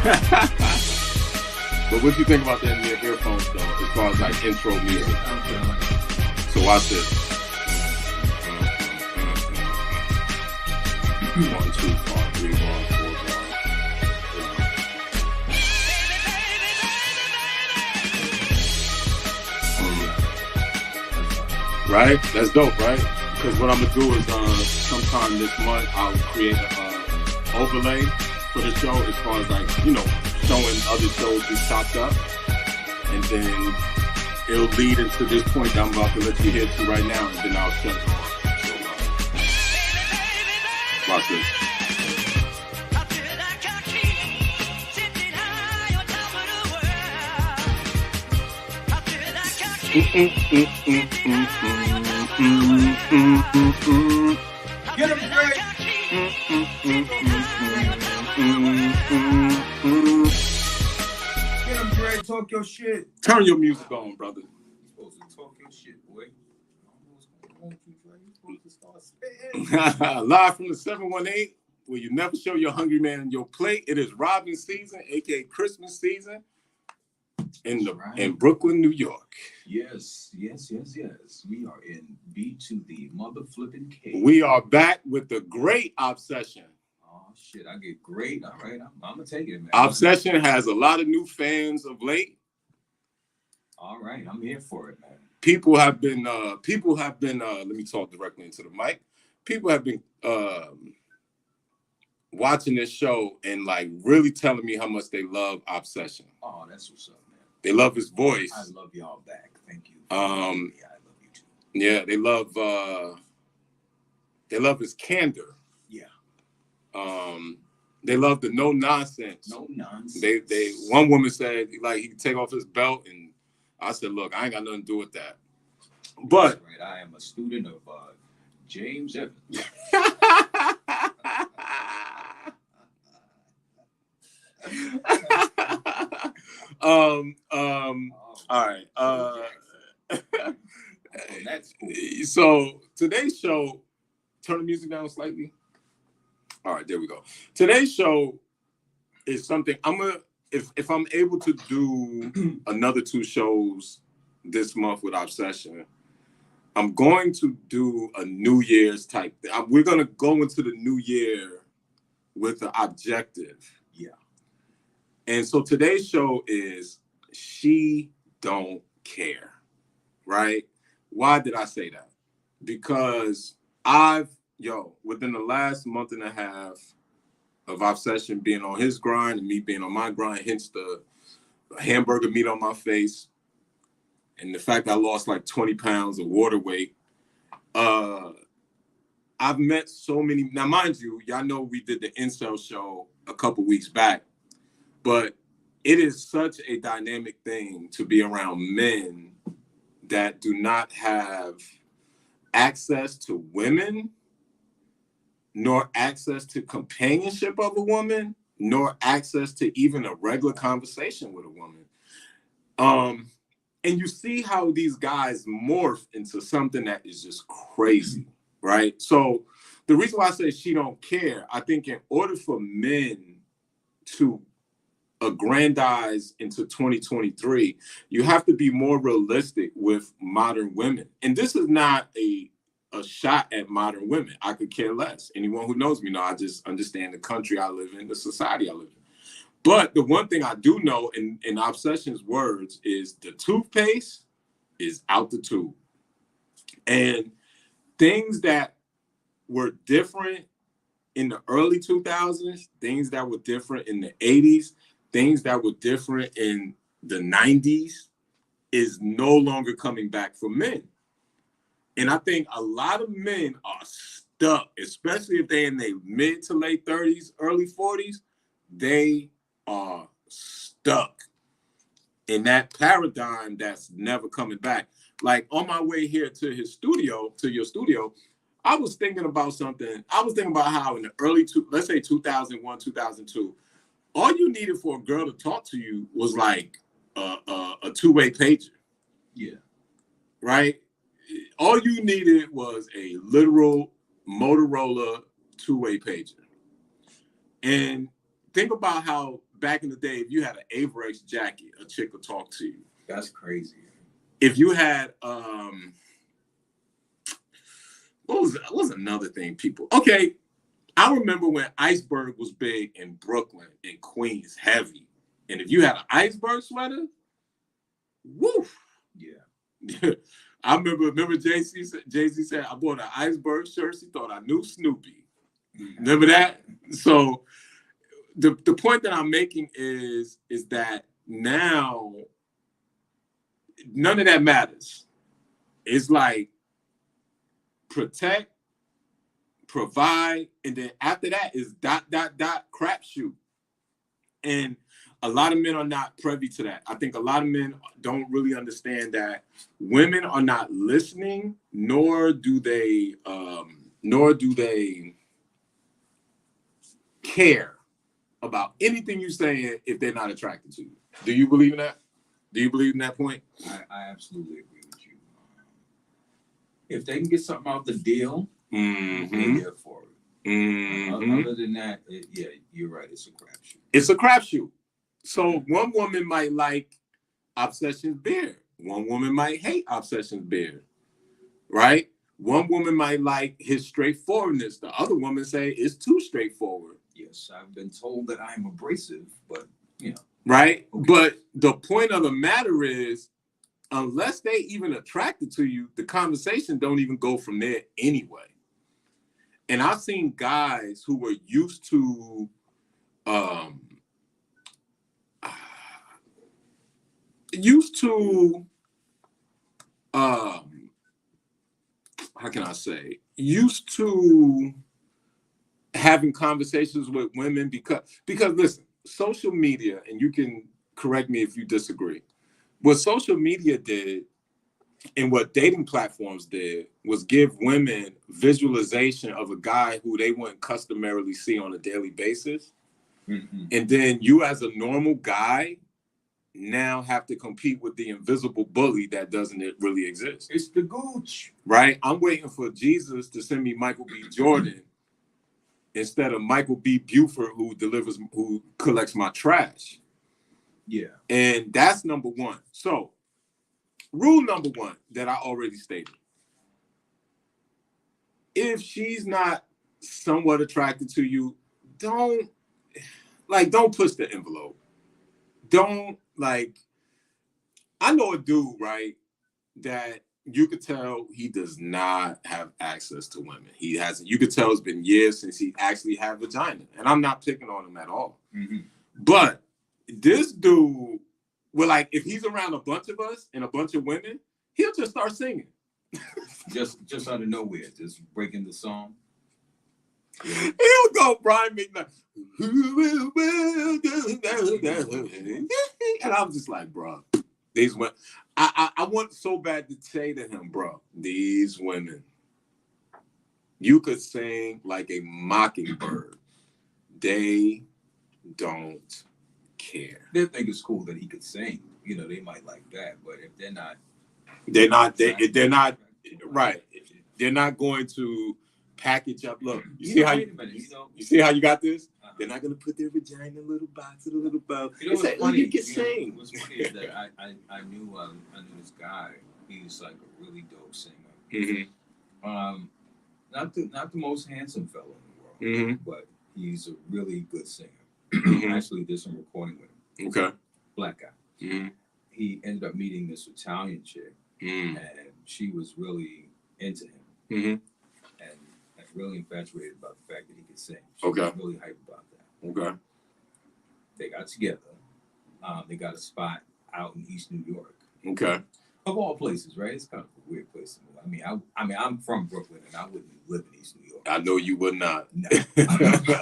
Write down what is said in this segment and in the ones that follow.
But what you think about that in your earphones, though, as far as like intro music? So watch this. 1, 2, 4, 3, 4, 4. Right? That's dope, right? Because what I'm gonna do is sometime this month I'll create an overlay for the show as far as like, you know, showing other shows we chopped up, and then it'll lead into this point that I'm about to let you hear to right now, and then I'll shut it off. So, watch this. Get him, Greg. Get him, Greg. Talk your shit. Turn your music on, brother. You're supposed to talk your shit, boy. You're supposed to start spitting. Live from the 718, where you never show your hungry man your plate. It is Robin season, aka Christmas season, in Brooklyn, New York. Yes. We are in B to the mother flipping K. We are back with the great Obsession. Oh shit, I get great. All right, I'm gonna take it, man. Obsession has a lot of new fans of late. All right, I'm here for it, man. People have been let me talk directly into the mic. People have been watching this show and like really telling me how much they love Obsession. Oh, that's what's up, man. They love his voice. I love y'all back. Thank you. Yeah, I love you too. Yeah, they love his candor. Yeah. They love the no nonsense. No nonsense. They one woman said like he could take off his belt, and I said, look, I ain't got nothing to do with that. But right, I am a student of James Evans. All right. That's cool. So today's show, turn the music down slightly. All right, there we go. Today's show is something if I'm able to do another 2 shows this month with Obsession, I'm going to do a New Year's type thing. We're going to go into the new year with an objective. Yeah. And so today's show is She Don't Care, right? Why did I say that? Because within the last month and a half of Obsession being on his grind and me being on my grind, hence the hamburger meat on my face, and the fact I lost like 20 pounds of water weight, I've met so many. Now, mind you, y'all know we did the Incel show a couple weeks back, but it is such a dynamic thing to be around men that do not have access to women, nor access to companionship of a woman, nor access to even a regular conversation with a woman. And you see how these guys morph into something that is just crazy, right? So the reason why I say she don't care, I think in order for men to aggrandize into 2023, you have to be more realistic with modern women. And this is not a shot at modern women. I could care less. Anyone who knows me know I just understand the country I live in, the society I live in. But the one thing I do know in Obsession's words is the toothpaste is out the tube. And things that were different in the early 2000s, things that were different in the 80s, things that were different in the 90s is no longer coming back for men. And I think a lot of men are stuck, especially if they're in their mid to late 30s, early 40s, they are stuck in that paradigm that's never coming back. Like on my way here to your studio, I was thinking about something. I was thinking about how in the early, let's say 2001, 2002, all you needed for a girl to talk to you was like a two-way pager. Yeah. Right? All you needed was a literal Motorola two-way pager. And think about how back in the day, if you had an Averex jacket, a chick would talk to you. That's crazy. If you had what was another thing people? Okay, I remember when Iceberg was big in Brooklyn and Queens, heavy. And if you had an Iceberg sweater, woo. Yeah. I remember Jay-Z said, I bought an Iceberg shirt. She thought I knew Snoopy. Remember that? So the point that I'm making is that now none of that matters. It's like protect, provide, and then after that is ... crapshoot. And a lot of men are not privy to that. I think a lot of men don't really understand that women are not listening, nor do they care about anything you say if they're not attracted to you. Do you believe in that? Do you believe in that point? I absolutely agree with you. If they can get something out the deal, they're there for it. Mm-hmm. Other than that, yeah, you're right. It's a crapshoot. It's a crapshoot. So one woman might like Obsession's beard. One woman might hate Obsession's beard, right? One woman might like his straightforwardness. The other woman say it's too straightforward. Yes, I've been told that I'm abrasive, but you know. Right? Okay. But the point of the matter is, unless they even attracted to you, the conversation don't even go from there anyway. And I've seen guys who were used to how can I say, used to having conversations with women because listen, social media, and you can correct me if you disagree, what social media did and what dating platforms did was give women visualization of a guy who they wouldn't customarily see on a daily basis. Mm-hmm. And then you as a normal guy now have to compete with the invisible bully that doesn't really exist. It's the gooch. Right? I'm waiting for Jesus to send me Michael B. Jordan instead of Michael B. Buford, who collects my trash. Yeah. And that's number one. So rule number one that I already stated. If she's not somewhat attracted to you, don't push the envelope. Don't I know a dude, right, that you could tell he does not have access to women. He hasn't. You could tell it's been years since he actually had vagina. And I'm not picking on him at all. Mm-hmm. But this dude, well, if he's around a bunch of us and a bunch of women, he'll just start singing. just out of nowhere, just breaking the song. Yeah. He'll go Brian McKnight. And I'm just like, bro, these women. I want so bad to say to him, bro, these women, you could sing like a mockingbird. They don't care. They think it's cool that he could sing. You know, they might like that, but if they're not right. They're not going to package up. Look, you see how you got this? Uh-huh. They're not going to put their vagina in a little box in a little bow. You know what's funny? You can sing. What's funny is that I knew this guy. He's like a really dope singer. Mm-hmm. Not the most handsome fellow in the world, mm-hmm. but he's a really good singer. Mm-hmm. I actually did some recording with him. Okay. Black guy. Mm-hmm. He ended up meeting this Italian chick, and she was really into him. Mm-hmm. And really infatuated about the fact that he could sing. She was really hyped about that. Okay. They got together. They got a spot out in East New York. Okay. Of all places, right? It's kind of a weird place to move. I mean, I'm from Brooklyn, and I wouldn't live in East New York. I know you would not. No.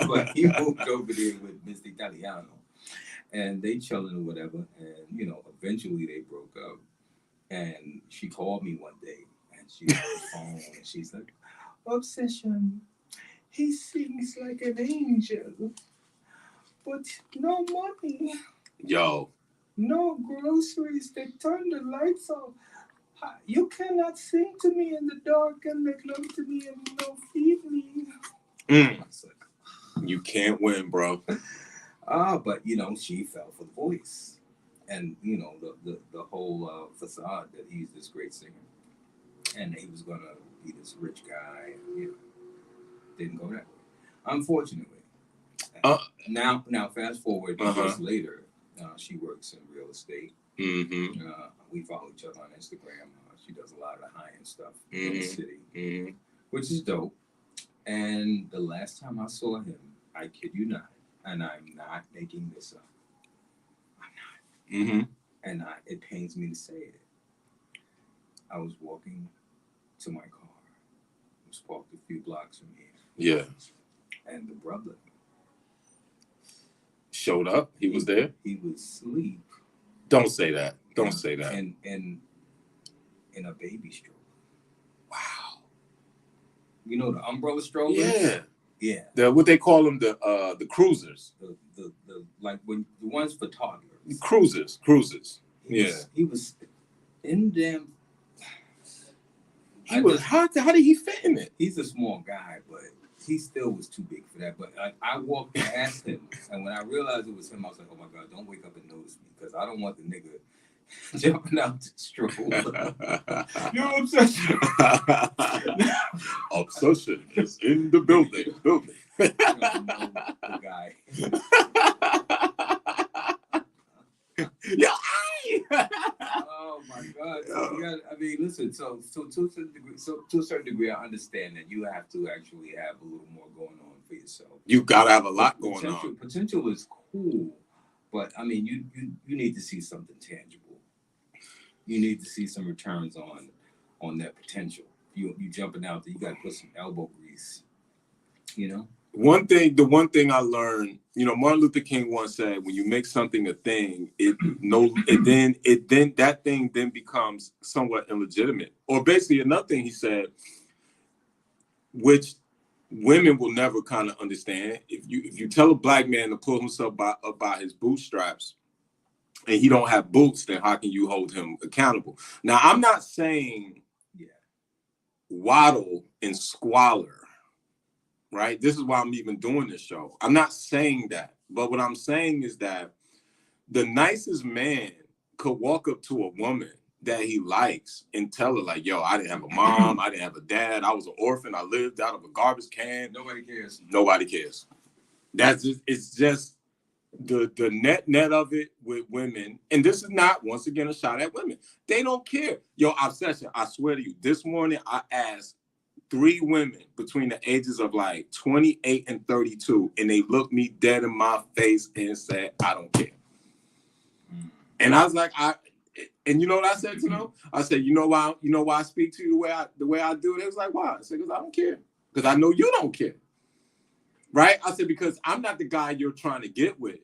But he moved over there with Mr. Italiano, and they chilling or whatever. And eventually they broke up. And she called me one day, and she was on the phone, and she's like, "Obsession, he sings like an angel, but no money. Yo. No groceries. They turn the lights off. You cannot sing to me in the dark and make love to me and feed me." You can't win, bro. But she fell for the voice, and the whole facade that he's this great singer, and he was gonna be this rich guy. Didn't go that way, unfortunately. Now, fast forward years later, she works in real estate. We follow each other on Instagram. She does a lot of the high-end stuff in the city, which is dope. And the last time I saw him, I kid you not, and I'm not making this up. I'm not. And it pains me to say it. I was walking to my car. It was parked a few blocks from here. Yeah. And the brother showed up. He was there. He was asleep. Don't say that. Don't say that. And in a baby stroller. Wow. You know the umbrella strollers? Yeah. Yeah. What they call them, the cruisers. The like when the ones for toddlers. Cruisers. He was in them. How did he fit in it? He's a small guy, but he still was too big for that. But I walked past him, and when I realized it was him, I was like, "Oh my God, don't wake up and notice me, because I don't want the nigga jumping out the stroller." Your obsession. Obsession is in the building. The guy. Yeah. Oh my God! So listen. So to a certain degree, I understand that you have to actually have a little more going on for yourself. You gotta have a lot going on. Potential is cool, but I mean, you need to see something tangible. You need to see some returns on that potential. You jumping out there, you got to put some elbow grease. The one thing I learned, Martin Luther King once said, when you make something a thing, that thing then becomes somewhat illegitimate. Or basically another thing he said, which women will never kind of understand. If you tell a black man to pull himself up by his bootstraps and he don't have boots, then how can you hold him accountable? Now, I'm not saying waddle and squalor. Right? This is why I'm even doing this show. I'm not saying that. But what I'm saying is that the nicest man could walk up to a woman that he likes and tell her, like, yo, I didn't have a mom. I didn't have a dad. I was an orphan. I lived out of a garbage can. Nobody cares. Nobody cares. It's just the net of it with women. And this is not, once again, a shot at women. They don't care. Yo, Obsession, I swear to you, this morning I asked 3 women between the ages of like 28 and 32, and they looked me dead in my face and said, I don't care. And I was like, and you know what I said to them? I said, you know why I speak to you the way I do it? It was like, why? I said, because I don't care. Because I know you don't care. Right? I said, because I'm not the guy you're trying to get with.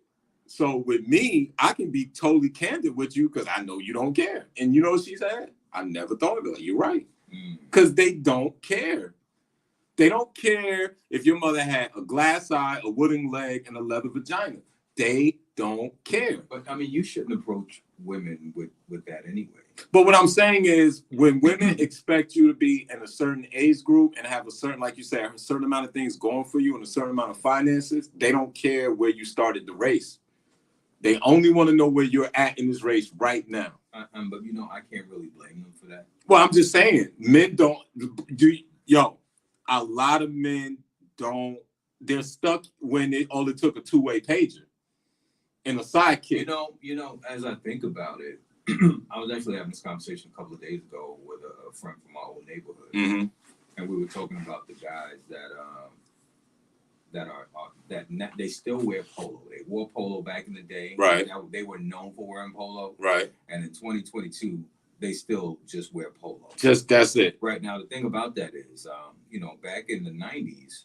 So with me, I can be totally candid with you because I know you don't care. And you know what she said? I never thought of it. Like, you're right. Because they don't care. They don't care if your mother had a glass eye, a wooden leg, and a leather vagina. They don't care. But I mean, you shouldn't approach women with that anyway. But what I'm saying is, when women expect you to be in a certain age group and have a certain, like you said, a certain amount of things going for you and a certain amount of finances, they don't care where you started the race. They only want to know where you're at in this race right now. But I can't really blame them for that. Well, I'm just saying, men don't do. Yo, a lot of men don't. They're stuck when it only took a 2-way pager and a sidekick. As I think about it, I was actually having this conversation a couple of days ago with a friend from my old neighborhood, and we were talking about the guys that they still wear polo. They wore polo back in the day. Right. They were known for wearing polo. Right. And in 2022, they still just wear polo. That's it. Right. Now, the thing about that is, back in the 90s,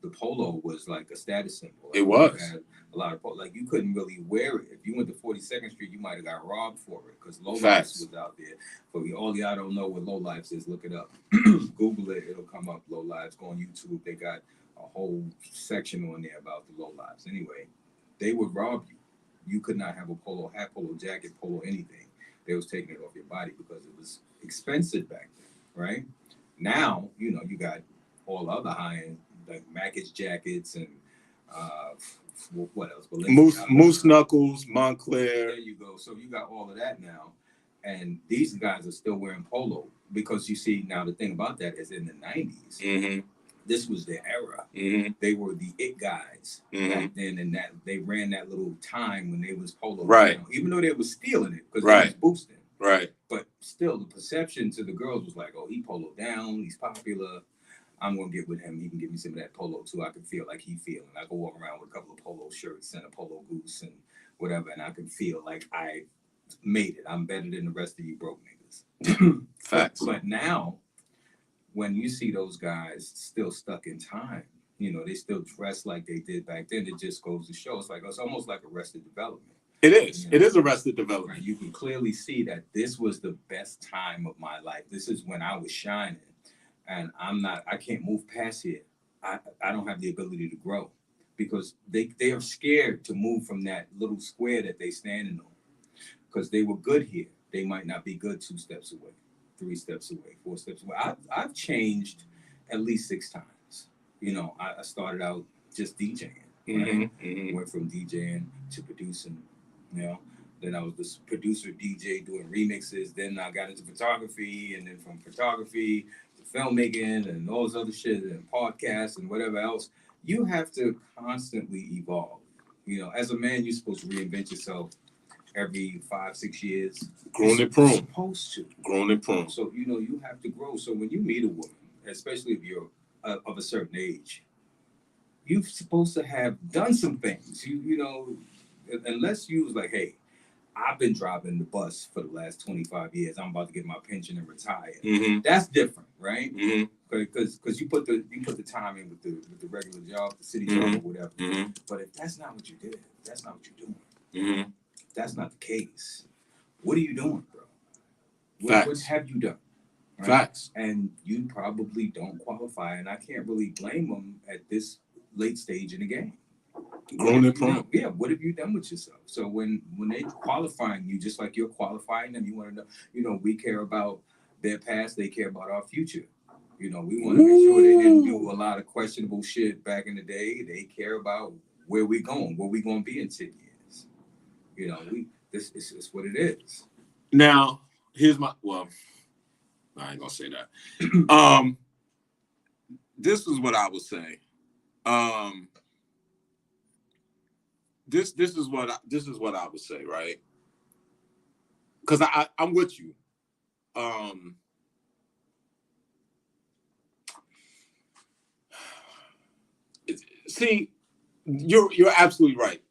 the polo was like a status symbol. It was. You had a lot of polo. Like, you couldn't really wear it. If you went to 42nd Street, you might have got robbed for it because Low Lifes was out there. But all y'all don't know what Low Lifes is, look it up. Google it. It'll come up, Low Lives. Go on YouTube. They got a whole section on there about the Low Lives. Anyway, they would rob you. You could not have a polo hat, polo jacket, polo anything. They was taking it off your body because it was expensive back then, right? Now, you got all other high-end, like Mackage jackets and What else? Moose Knuckles, Montclair. There you go. So you got all of that now, and these guys are still wearing polo because you see now the thing about that is in the 90s, this was their era. They were the it guys back then, and that they ran that little time when they was polo. Right. Down, even though they was stealing it because they was boosting. Right. But still, the perception to the girls was like, oh, he polo down, he's popular. I'm gonna get with him. He can give me some of that polo too. I can feel like he feeling. I can walk around with a couple of polo shirts and a polo goose and whatever, and I can feel like I made it. I'm better than the rest of you broke niggas. Facts. But now, when you see those guys still stuck in time, you know, they still dress like they did back then. It just goes to show. It's almost like Arrested Development. It is. You know? It is Arrested Development. Right? You can clearly see that this was the best time of my life. This is when I was shining. And I can't move past here. I don't have the ability to grow because they are scared to move from that little square that they standing on because they were good here. They might not be good 2 steps away, 3 steps away, 4 steps away. I've changed at least 6 times. You know, I started out just DJing. Right? Went from DJing to producing, you know. Then I was this producer DJ doing remixes. Then I got into photography, and then from photography to filmmaking and all this other shit and podcasts and whatever else. You have to constantly evolve. You know, as a man, you're supposed to reinvent yourself every 5-6 years. Grown and prune. Supposed to. Grown and prune. So, you know, you have to grow. So when you meet a woman, especially if you're of a certain age, you're supposed to have done some things. You know, unless you was like, hey, I've been driving the bus for the last 25 years. I'm about to get my pension and retire. That's different, right? Because you put the time in with the regular job, the city job or whatever. But if that's not what you did, that's not what you're doing. That's not the case. What are you doing, bro? What have you done? Right? Facts. And you probably don't qualify, and I can't really blame them at this late stage in the game. Grown and prune. Yeah, what have you done with yourself? So when they qualifying you, just like you're qualifying them, you want to know, you know, we care about their past, they care about our future. You know, we want to make sure they didn't do a lot of questionable shit back in the day. They care about where we're going, where we're going to be in 10 years. You know, this is what it is. Now, here's I ain't gonna say that. This is what I would say. This is what I would say, right? Because I'm with you. See, you're absolutely right.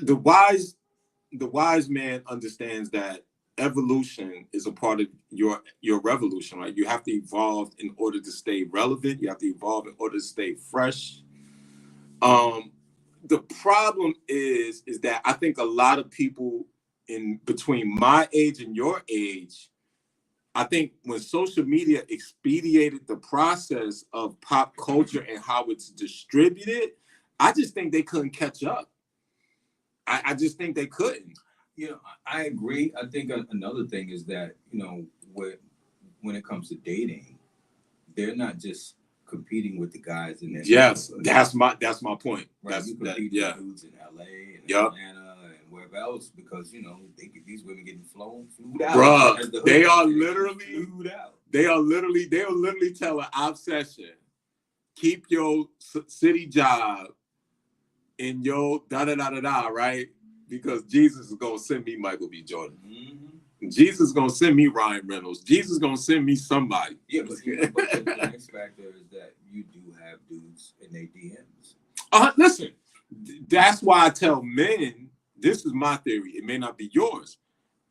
The wise man understands that evolution is a part of your revolution, right? You have to evolve in order to stay relevant. You have to evolve in order to stay fresh. The problem is that I think a lot of people in between my age and your age, I think when social media expedited the process of pop culture and how it's distributed, I just think they couldn't catch up. I just think they couldn't. You know, I agree. I think another thing is that, you know, when it comes to dating, they're not just competing with the guys in that. Yes, that's my point. Right? That's you compete with dudes in LA and Atlanta and wherever else because, you know, these women getting flued out. Bruh, they are literally telling Obsession, keep your city job in your da-da-da-da-da, right? Because Jesus is going to send me Michael B. Jordan. Jesus is going to send me Ryan Reynolds. Jesus is going to send me somebody. Yeah, but the next factor is that you do have dudes in their DMs. Listen, that's why I tell men, this is my theory. It may not be yours.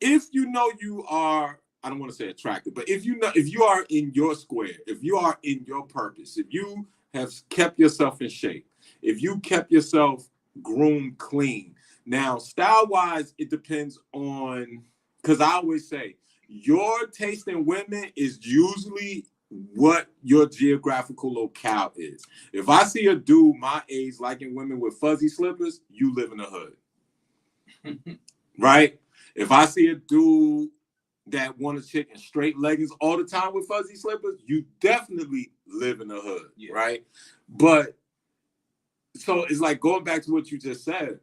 If you know you are, I don't want to say attractive, but if you are in your square, if you are in your purpose, if you have kept yourself in shape, if you kept yourself groomed clean. Now, style-wise, it depends on, because I always say, your taste in women is usually what your geographical locale is. If I see a dude my age liking women with fuzzy slippers, you live in the hood. Right? If I see a dude that want a chick in straight leggings all the time with fuzzy slippers, you definitely live in the hood, right? But so it's like going back to what you just said.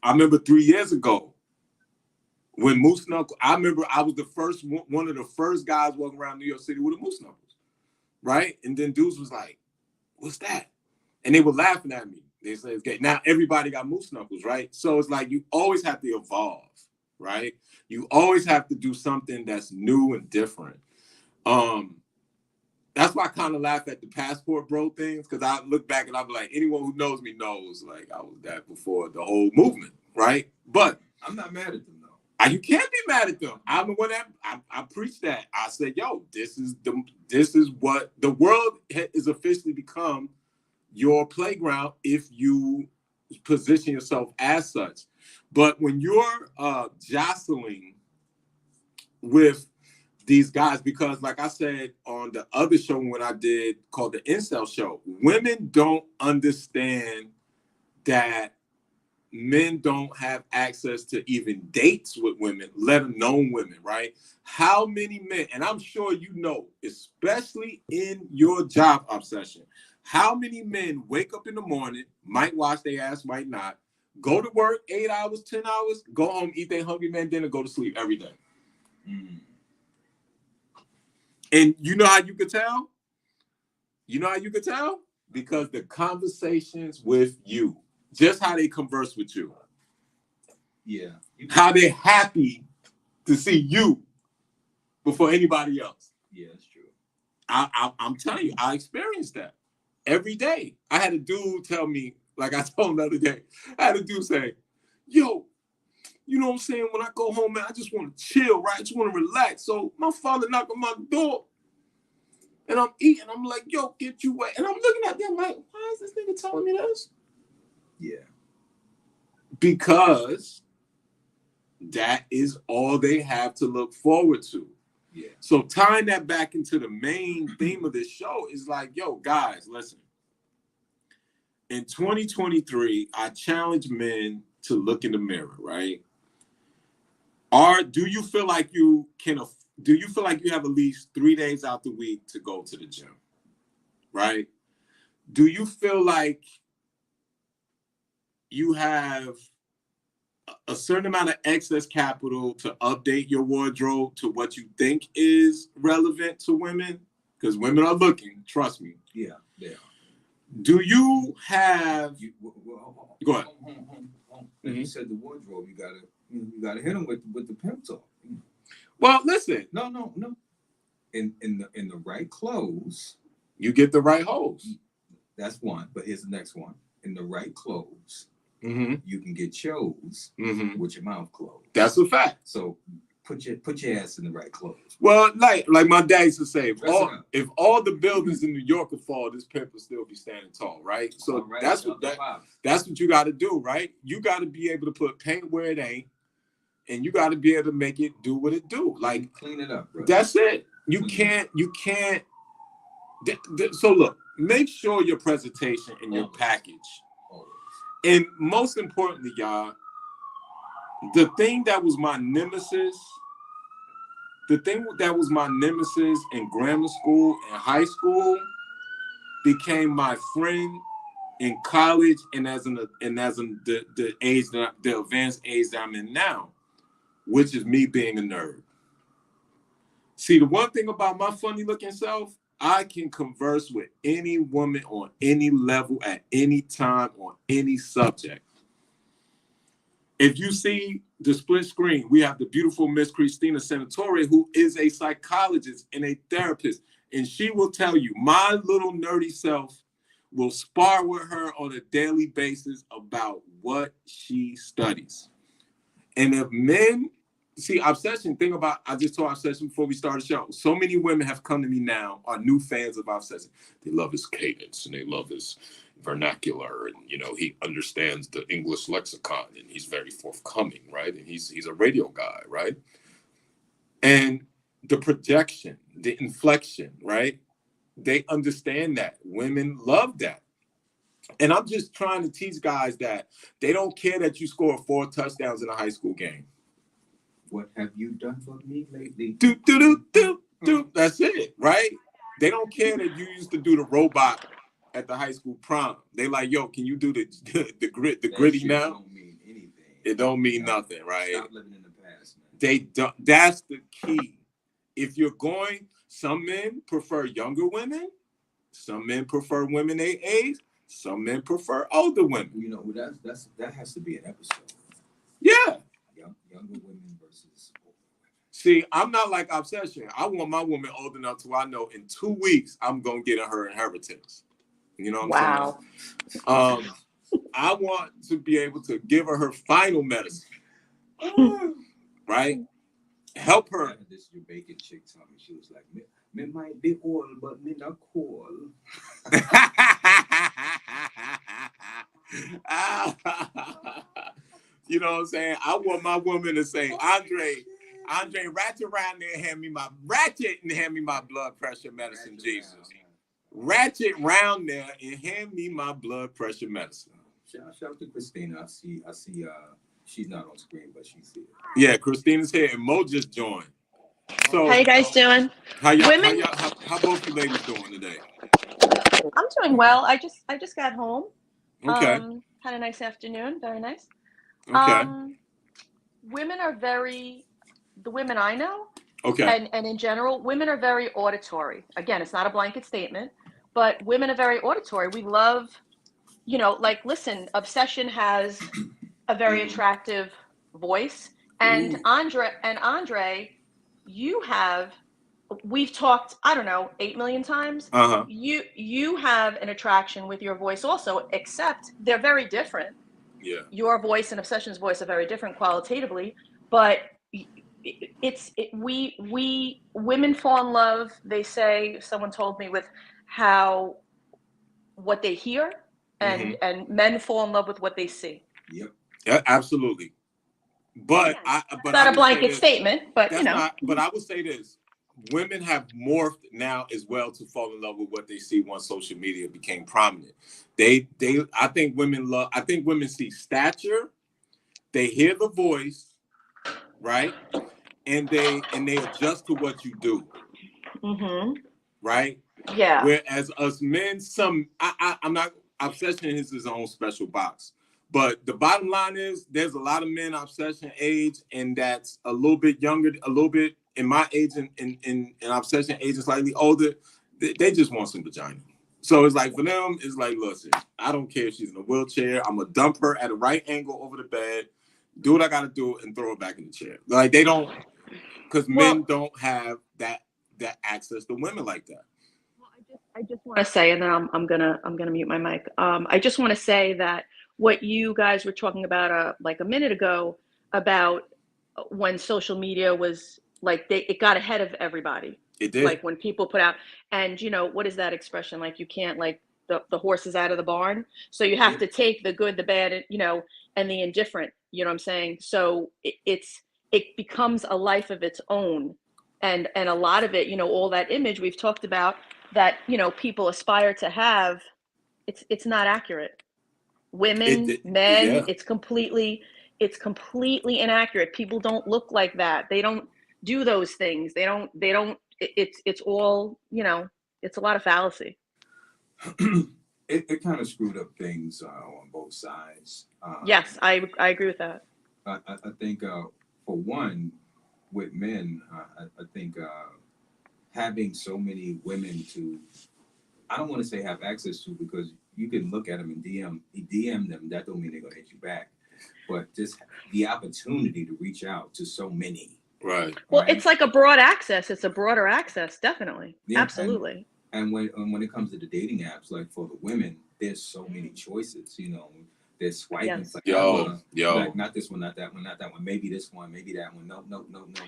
I remember 3 years ago when Moose Knuckles, I remember I was one of the first guys walking around New York City with a Moose Knuckles, right? And then dudes was like, what's that? And they were laughing at me. They said, okay, now everybody got Moose Knuckles, right? So it's like you always have to evolve, right? You always have to do something that's new and different. That's why I kind of laugh at the passport bro things, because I look back and I'll be like, anyone who knows me knows, like, I was that before the whole movement, right? But I'm not mad at them though. you can't be mad at them. I'm the one that I preach that. I said, yo, this is what the world is officially become your playground if you position yourself as such. But when you're jostling with these guys, because like I said on the other show when I did called the Incel Show, women don't understand that men don't have access to even dates with women, let alone women, right? How many men, and I'm sure you know, especially in your job obsession, how many men wake up in the morning, might wash their ass, might not, go to work 8 hours, 10 hours, go home, eat their hungry man dinner, go to sleep every day. Mm. And you know how you could tell? You know how you could tell? Because the conversations with you, just how they converse with you. Yeah. How they're happy to see you before anybody else. Yeah, that's true. I'm telling you, I experienced that every day. I had a dude tell me, like I told him the other day, I had a dude say, yo, you know what I'm saying? When I go home, man, I just want to chill, right? I just want to relax. So my father knocked on my door and I'm eating. I'm like, yo, get you away. And I'm looking at them like, why is this nigga telling me this? Yeah. Because that is all they have to look forward to. Yeah. So tying that back into the main theme of this show is like, yo, guys, listen. In 2023, I challenge men to look in the mirror, right? Do you feel like you have at least 3 days out the week to go to the gym, right? Do you feel like you have a certain amount of excess capital to update your wardrobe to what you think is relevant to women? Because women are looking, trust me. Yeah, they are. Do you have? Go ahead. Mm-hmm. You said the wardrobe. You gotta hit them with the pimp talk. Well, listen. No. In the right clothes, you get the right hoes. That's one. But here's the next one. In the right clothes, mm-hmm. you can get shows mm-hmm. with your mouth closed. That's a fact. So put your ass in the right clothes. Well, like my dad used to say, if all the buildings in New York would fall, this pimp will still be standing tall, right? So right, that's what you got to do, right? You got to be able to put paint where it ain't, and you got to be able to make it do what it do. Like clean it up, bro. That's it. You can't. So look, make sure your presentation and your package, and most importantly, y'all, the thing that was my nemesis. The thing that was my nemesis in grammar school and high school became my friend in college and as the advanced age that I'm in now, which is me being a nerd. See, the one thing about my funny looking self, I can converse with any woman on any level at any time on any subject. If you see the split screen, we have the beautiful Miss Christina Senatore, who is a psychologist and a therapist. And she will tell you, my little nerdy self will spar with her on a daily basis about what she studies. And if men, see, Obsession, I just told Obsession before we started the show, so many women have come to me now, are new fans of Obsession. They love his cadence and they love his vernacular, and he understands the English lexicon, and he's very forthcoming, right? And he's a radio guy, right? And the projection, the inflection, right? They understand that. Women love that. And I'm just trying to teach guys that they don't care that you score 4 touchdowns in a high school game. What have you done for me lately? That's it, right? They don't care that you used to do the robot at the high school prom. They like, yo, can you do the gritty shit now? Don't mean anything. It don't mean nothing, right? Stop living in the past, man. They don't. That's the key. If you're going, some men prefer younger women. Some men prefer women their age. Some men prefer older women. You know, that has to be an episode. Yeah. Younger women versus older women. See, I'm not like Obsession. I want my woman old enough to I know in 2 weeks I'm gonna get her inheritance. You know what I'm saying? I want to be able to give her final medicine, right? Help her. This Jamaican chick told me, she was like, "Me might be old, but me not cool." You know what I'm saying? I want my woman to say, Andre, ratchet around there and hand me my blood pressure medicine, Jesus. Ratchet round there and hand me my blood pressure medicine. Shout out to Christina. I see she's not on screen, but she's here. Yeah, Christina's here and Mo just joined. So how you guys doing? How both you ladies doing today? I'm doing well. I just got home. Okay. Had a nice afternoon. Very nice. Okay. Women are the women I know, okay. and in general, women are very auditory. Again, it's not a blanket statement, but women are very auditory. We love, like, listen, Obsession has a very attractive voice, and Andre, we've talked, I don't know, 8 million times. You have an attraction with your voice also, except they're very different. Yeah. Your voice and Obsession's voice are very different qualitatively, but we women fall in love, they say, someone told me, with what they hear, and men fall in love with what they see. Yep. Yeah, absolutely. But it's not a blanket statement, but but I would say this: women have morphed now as well to fall in love with what they see once social media became prominent. I think women see stature, they hear the voice, right, and they adjust to what you do. Right. Yeah. Whereas us men, I'm not. Obsession is his own special box. But the bottom line is there's a lot of men Obsession age, and that's a little bit younger, a little bit in my age and Obsession age and slightly older. They just want some vagina. So it's like, for them, it's like, listen, I don't care if she's in a wheelchair. I'm going to dump her at a right angle over the bed, do what I got to do, and throw her back in the chair. Like, they don't, because men don't have that access to women like that. I just want to say, and then I'm gonna mute my mic. I just want to say that what you guys were talking about like a minute ago about when social media was like, it got ahead of everybody. It did. Like when people put out, and what is that expression? Like, you can't, like, the horse is out of the barn. So you have to take the good, the bad, and the indifferent, you know what I'm saying? So it becomes a life of its own. And a lot of it, all that image we've talked about that, people aspire to have, it's not accurate. Women, men, it's completely inaccurate. People don't look like that. They don't do those things. They don't, it's all, it's a lot of fallacy. It kind of screwed up things on both sides. Yes, I agree with that. I think, for one, with men, I think having so many women to, I don't want to say have access to, because you can look at them and DM them. That don't mean they're gonna hit you back, but just the opportunity to reach out to so many. Right. Well, it's like a broad access. It's a broader access, definitely. Yeah, absolutely. And when it comes to the dating apps, like for the women, there's so many choices. They're swiping. Yes. Like, yo. Like, not this one, not that one, not that one. Maybe this one, maybe that one. No.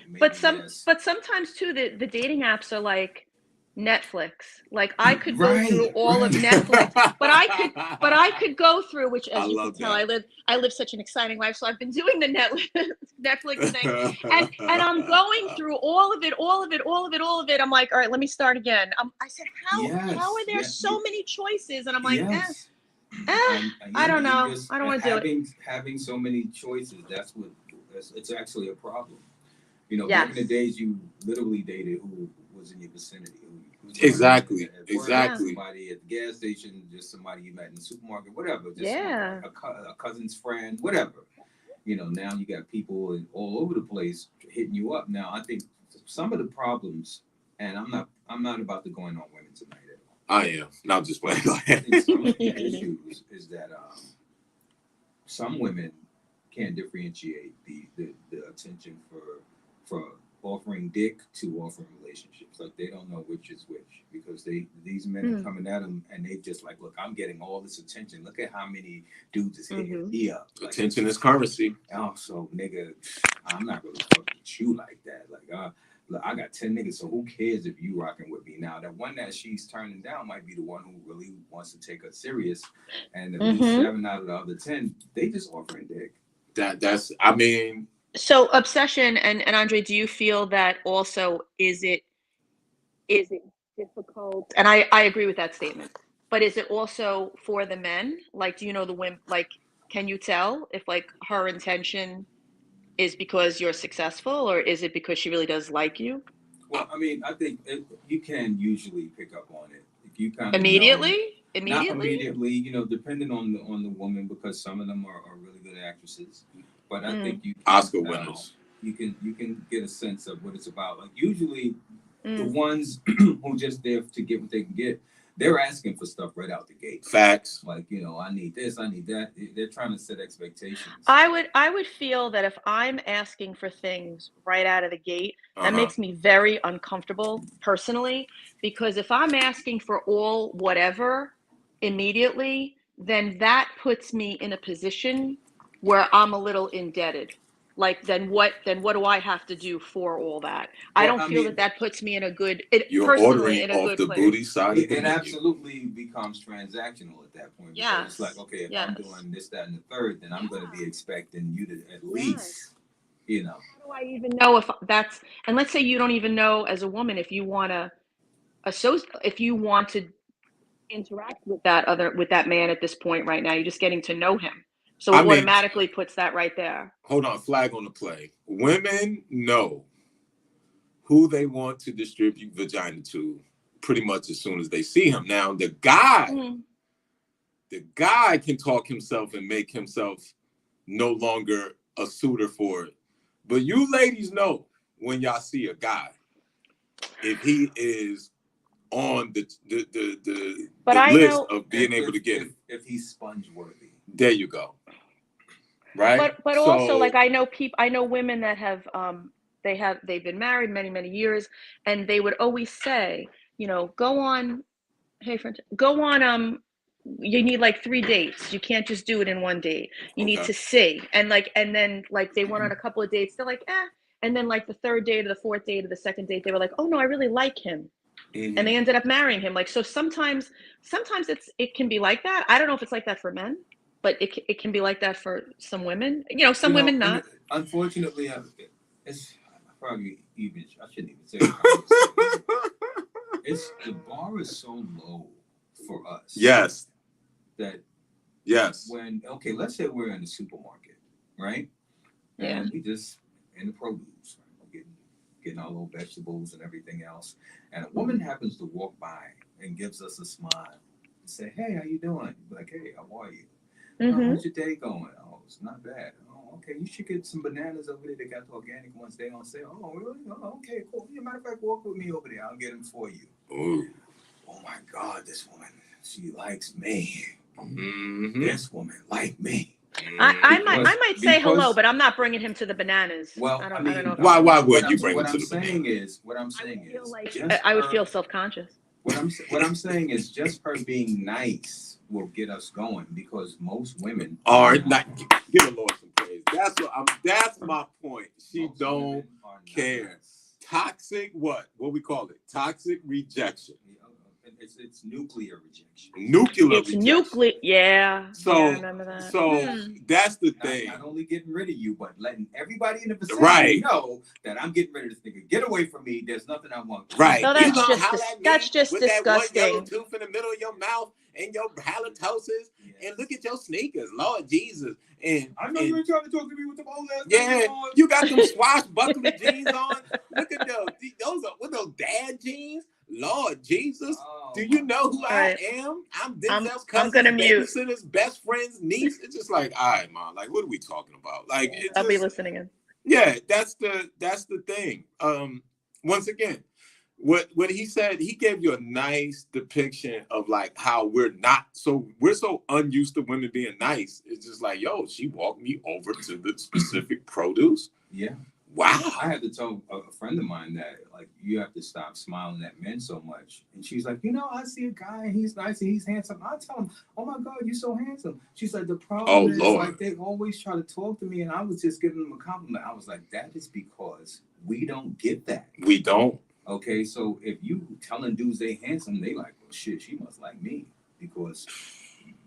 Maybe but sometimes too, the dating apps are like Netflix. Like, I could go through all of Netflix, but I could go through, which, as you can tell, I live such an exciting life. So I've been doing the Netflix thing, and I'm going through all of it. I'm like, all right, let me start again. I said, how are there so many choices? And I'm like, I don't know. I don't want to do it. Having so many choices, it's actually a problem. Back in the days, you literally dated who was in your vicinity, who Exactly. At work, Exactly. Somebody at the gas station, just somebody you met in the supermarket, whatever. Just Yeah. a cousin's friend, whatever. You know, now you got people all over the place hitting you up. Now, I think some of the problems, and I'm not about to go in on women tonight at all. I am. No, I'm just playing. Go I ahead. think some of the issues is that some women can't differentiate the attention for offering dick to offering relationships. Like they don't know which is which because these men are coming at them and they just like, look, I'm getting all this attention. Look at how many dudes is hitting me up. Like, Attention is currency. Oh, so nigga, I'm not really fucking with you like that. Like, look, I got 10 niggas, so who cares if you rocking with me? Now, the one that she's turning down might be the one who really wants to take her serious. And at least 7 out of the other 10, they just offering dick. That's I mean. So obsession and Andre, do you feel that also is it difficult? And I agree with that statement. But is it also for the men? Like, do you know the women? Like, can you tell if like her intention is because you're successful, or is it because she really does like you? Well, I mean, I think you can usually pick up on it if you kind of Immediately. Not immediately, you know, depending on the woman, because some of them are really good actresses. But I think you can, Oscar winners. You can get a sense of what it's about. Like usually, the ones who just there to get what they can get, they're asking for stuff right out the gate. Facts. Like, you know, I need this, I need that. They're trying to set expectations. I would feel that if I'm asking for things right out of the gate, that makes me very uncomfortable personally, because if I'm asking for all whatever immediately, then that puts me in a position where I'm a little indebted. Like, then what do I have to do for all that? I don't feel that puts me in a good, you're ordering in a off good the place. booty side. It absolutely becomes transactional at that point. Yeah. It's like, okay, if I'm doing this, that, and the third, then I'm going to be expecting you to at least, you know. How do I even know if that's, and let's say you don't even know as a woman if you want to interact with that man at this point right now. You're just getting to know him. So it automatically puts that right there. Hold on, flag on the play. Women know who they want to distribute vagina to pretty much as soon as they see him. Now, the guy can talk himself and make himself no longer a suitor for it. But you ladies know when y'all see a guy, if he is on the list of being able to get it. If he's sponge worthy. There you go. Right. But also, like, I know women that have they've been married many years, and they would always say, you know, go on, you need like 3 dates. You can't just do it in one date. You need to see. And then they went on a couple of dates. They're like, and then like the third date or the fourth date or the second date, they were like, oh no, I really like him. And they ended up marrying him. Like, so sometimes it can be like that. I don't know if it's like that for men, but it can be like that for some women. You know, some women not. Unfortunately, it's probably even. I shouldn't even say it. It's the bar is so low for us. Yes. That. Yes. Let's say we're in the supermarket, right? Yeah. And we just in the produce, right? Getting our little vegetables and everything else, and a woman happens to walk by and gives us a smile and say, "Hey, how you doing?" Like, "Hey, how are you? How's your day going?" "Oh, it's not bad." "Oh, okay, you should get some bananas over there. They got the organic ones. They on sale." "Oh, really? Oh, okay, cool. As a matter of fact, walk with me over there. I'll get them for you." Ooh. Oh my God, this woman, she likes me. Mm-hmm. This woman like me. I might say hello, but I'm not bringing him to the bananas. Well, I don't know. Why would you bring him to the bananas? What I'm saying is, I would feel self-conscious. What I'm saying is, just her being nice will get us going, because most women are not. Give the Lord some praise. That's my point. She don't care. Toxic what we call it? Toxic rejection. It's nuclear rejection. It's nuclear. Yeah. So I remember that. So that's the thing. Not only getting rid of you, but letting everybody in the vicinity know that I'm getting rid of this nigga. Get away from me. There's nothing I want. Right. No, that's just with disgusting. That one yellow tooth in the middle of your mouth and your halitosis, and look at your sneakers, Lord Jesus. And I know you were trying to talk to me with the old ass. Yeah, you got them swashbuckler jeans on. Look at those. Those are with those dad jeans. Lord Jesus. Oh, Do you know who I right. am? I'm Denzel's I'm cousin, gonna mute. babysitter's best friend's niece. It's just like, all right, Mom, like, what are we talking about? Like, it I'll be just, listening in. yeah, that's the thing. Once again, what he said, he gave you a nice depiction of like how we're so unused to women being nice. It's just like, yo, she walked me over to the specific produce. Yeah. Wow. I had to tell a friend of mine that, like, you have to stop smiling at men so much. And she's like, I see a guy and he's nice and he's handsome. I tell him, oh my God, you're so handsome. She's like, the problem is, Lord. like, they always try to talk to me and I was just giving them a compliment. I was like, that is because we don't get that. We don't. Okay, so if you telling dudes they handsome, they like, well, shit, she must like me, because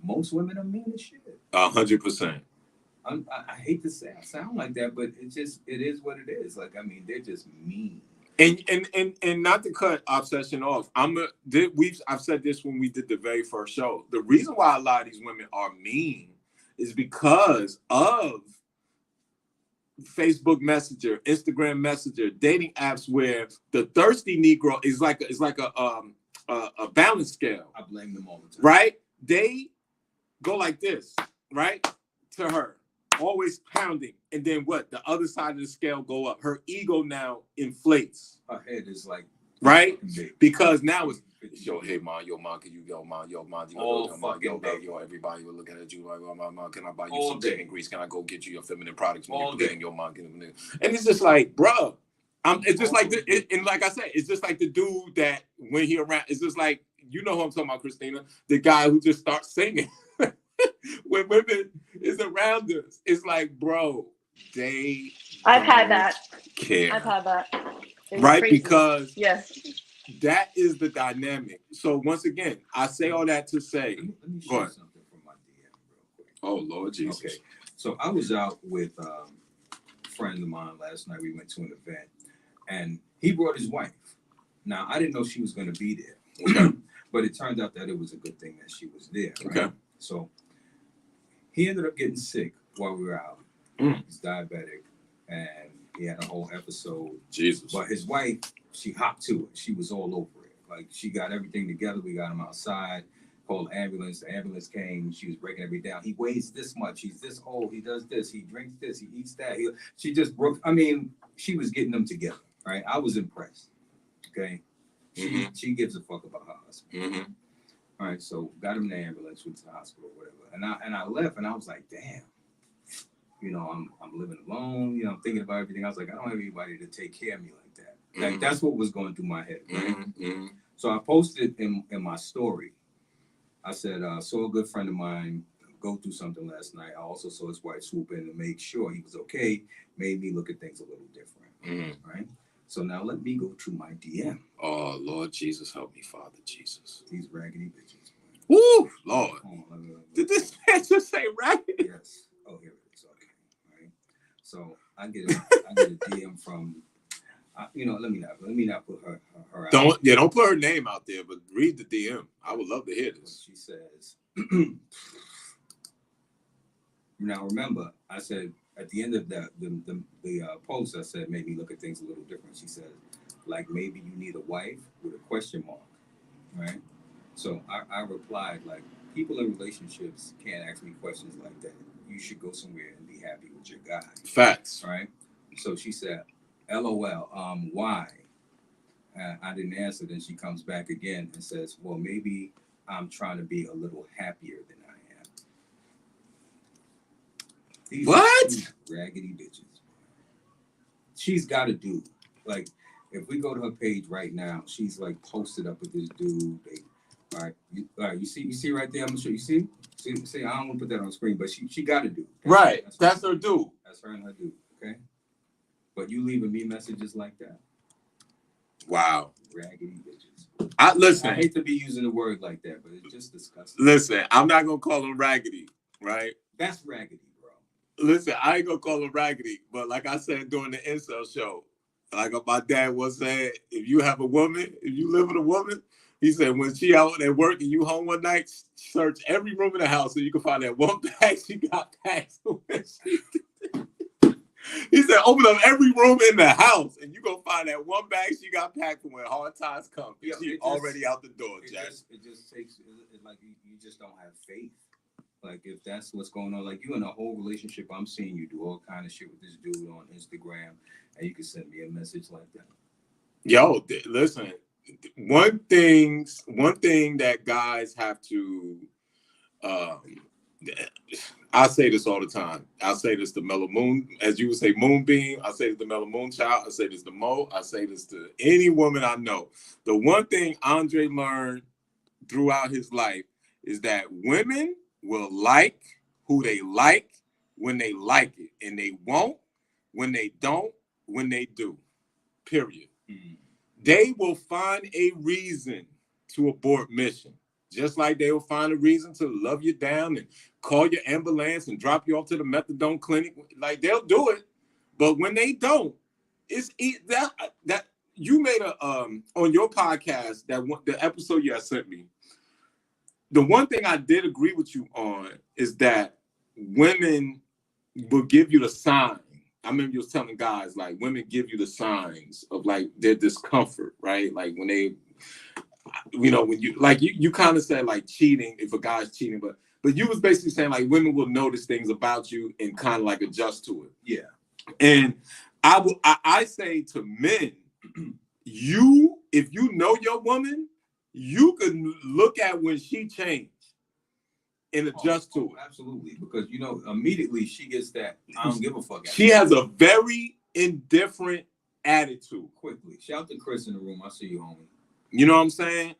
most women are mean as shit. 100%. I hate to sound like that, but it is what it is. Like, I mean, they're just mean. And not to cut Obsession off, I've said this when we did the very first show. The reason why a lot of these women are mean is because of Facebook Messenger, Instagram Messenger, dating apps, where the thirsty Negro is like a balance scale. I blame them all the time. Right? They go like this, right? To her, always pounding, and then what? The other side of the scale go up. Her ego now inflates. Her head is like, right? big. Because now it's hey mom, can you yo mom, everybody was looking at you like, oh, mom, can I buy you some chicken grease? Can I go get you your feminine products when you're getting your mom? And it's just like, bro, it's just like and like I said, it's just like the dude that when he around, it's just like, you know who I'm talking about, Christina, the guy who just starts singing when women is around us. It's like, bro, I've had that. Care. I've had that. Right? Crazy. Because that is the dynamic. So once again, I say all that to say, let me share something from my DM real quick. Oh Lord Jesus. Okay. So I was out with a friend of mine last night. We went to an event and he brought his wife. Now I didn't know she was going to be there, but it turned out that it was a good thing that she was there. Right? Okay. So he ended up getting sick while we were out. He's diabetic and he had a whole episode. Jesus. But his wife, she hopped to it. She was all over it. Like, she got everything together. We got him outside, called the ambulance. The ambulance came. She was breaking everything down. He weighs this much. He's this old. He does this. He drinks this. He eats that. She just broke. I mean, she was getting them together, right? I was impressed. Okay. She gives a fuck about her husband. All right. So got him in the ambulance, went to the hospital, whatever. And I left and I was like, damn. I'm living alone. I'm thinking about everything. I was like, I don't have anybody to take care of me like that. Like, that's what was going through my head, right? So I posted in my story. I said, saw a good friend of mine go through something last night. I also saw his wife swoop in to make sure he was okay. Made me look at things a little different, right? So now let me go to my DM. Oh, Lord Jesus, help me, Father Jesus. These raggedy bitches. Woo, Lord. Did this man just say raggedy? Yes. Oh, here it is. Okay. Right. So I get a DM from, let me not put her out. Don't put her name out there, but read the DM. I would love to hear this. She says, now remember, I said at the end of the post, I said, made me look at things a little different. She said, like, maybe you need a wife with a question mark, right? So I replied, like, people in relationships can't ask me questions like that. You should go somewhere and be happy with your guy. Facts. Right? So she said, LOL, why? I didn't answer. Then she comes back again and says, well, maybe I'm trying to be a little happier than I am. These raggedy bitches. She's got a dude. Like, if we go to her page right now, she's like posted up with this dude. All right, you see right there. I'm gonna show you. See, I don't want to put that on the screen, but she got a dude. Right, that's her dude. That's her and her dude. Okay, but you leaving me messages like that? Wow, raggedy bitches. I hate to be using the word like that, but it's just disgusting. Listen, I'm not gonna call them raggedy, right? That's raggedy, bro. Listen, I ain't gonna call them raggedy, but like I said during the incel show, like my dad was saying, if you have a woman, if you live with a woman, he said when she out at work and you home one night, search every room in the house so you can find that one bag she got packed. He said, open up every room in the house, and you gonna find that one bag she got packed for when hard times come. Yeah, She already out the door, Jack. It just takes like you just don't have faith. Like if that's what's going on, like you in a whole relationship, I'm seeing you do all kind of shit with this dude on Instagram, and you can send me a message like that. Yo, listen. One thing that guys have to. I say this all the time. I say this to Mellow Moon, as you would say, Moonbeam. I say this to Mellow Moon Child. I say this to Mo. I say this to any woman I know. The one thing Andre learned throughout his life is that women will like who they like when they like it, and they won't when they don't, when they do. Period. Mm-hmm. They will find a reason to abort mission. Just like they will find a reason to love you down and call your ambulance and drop you off to the methadone clinic. Like they'll do it, but when they don't, it's that you made a on your podcast the episode you had sent me. The one thing I did agree with you on is that women will give you the sign. I remember you was telling guys like women give you the signs of like their discomfort, right? Like when they. When you kind of said like cheating, if a guy's cheating, but you was basically saying like women will notice things about you and kind of like adjust to it. Yeah. And I say to men, if you know your woman, you can look at when she changed and adjust to it. Absolutely, because immediately she gets that I don't give a fuck. She has a very indifferent attitude. Quickly, shout to Chris in the room. I see you, homie. You know what I'm saying?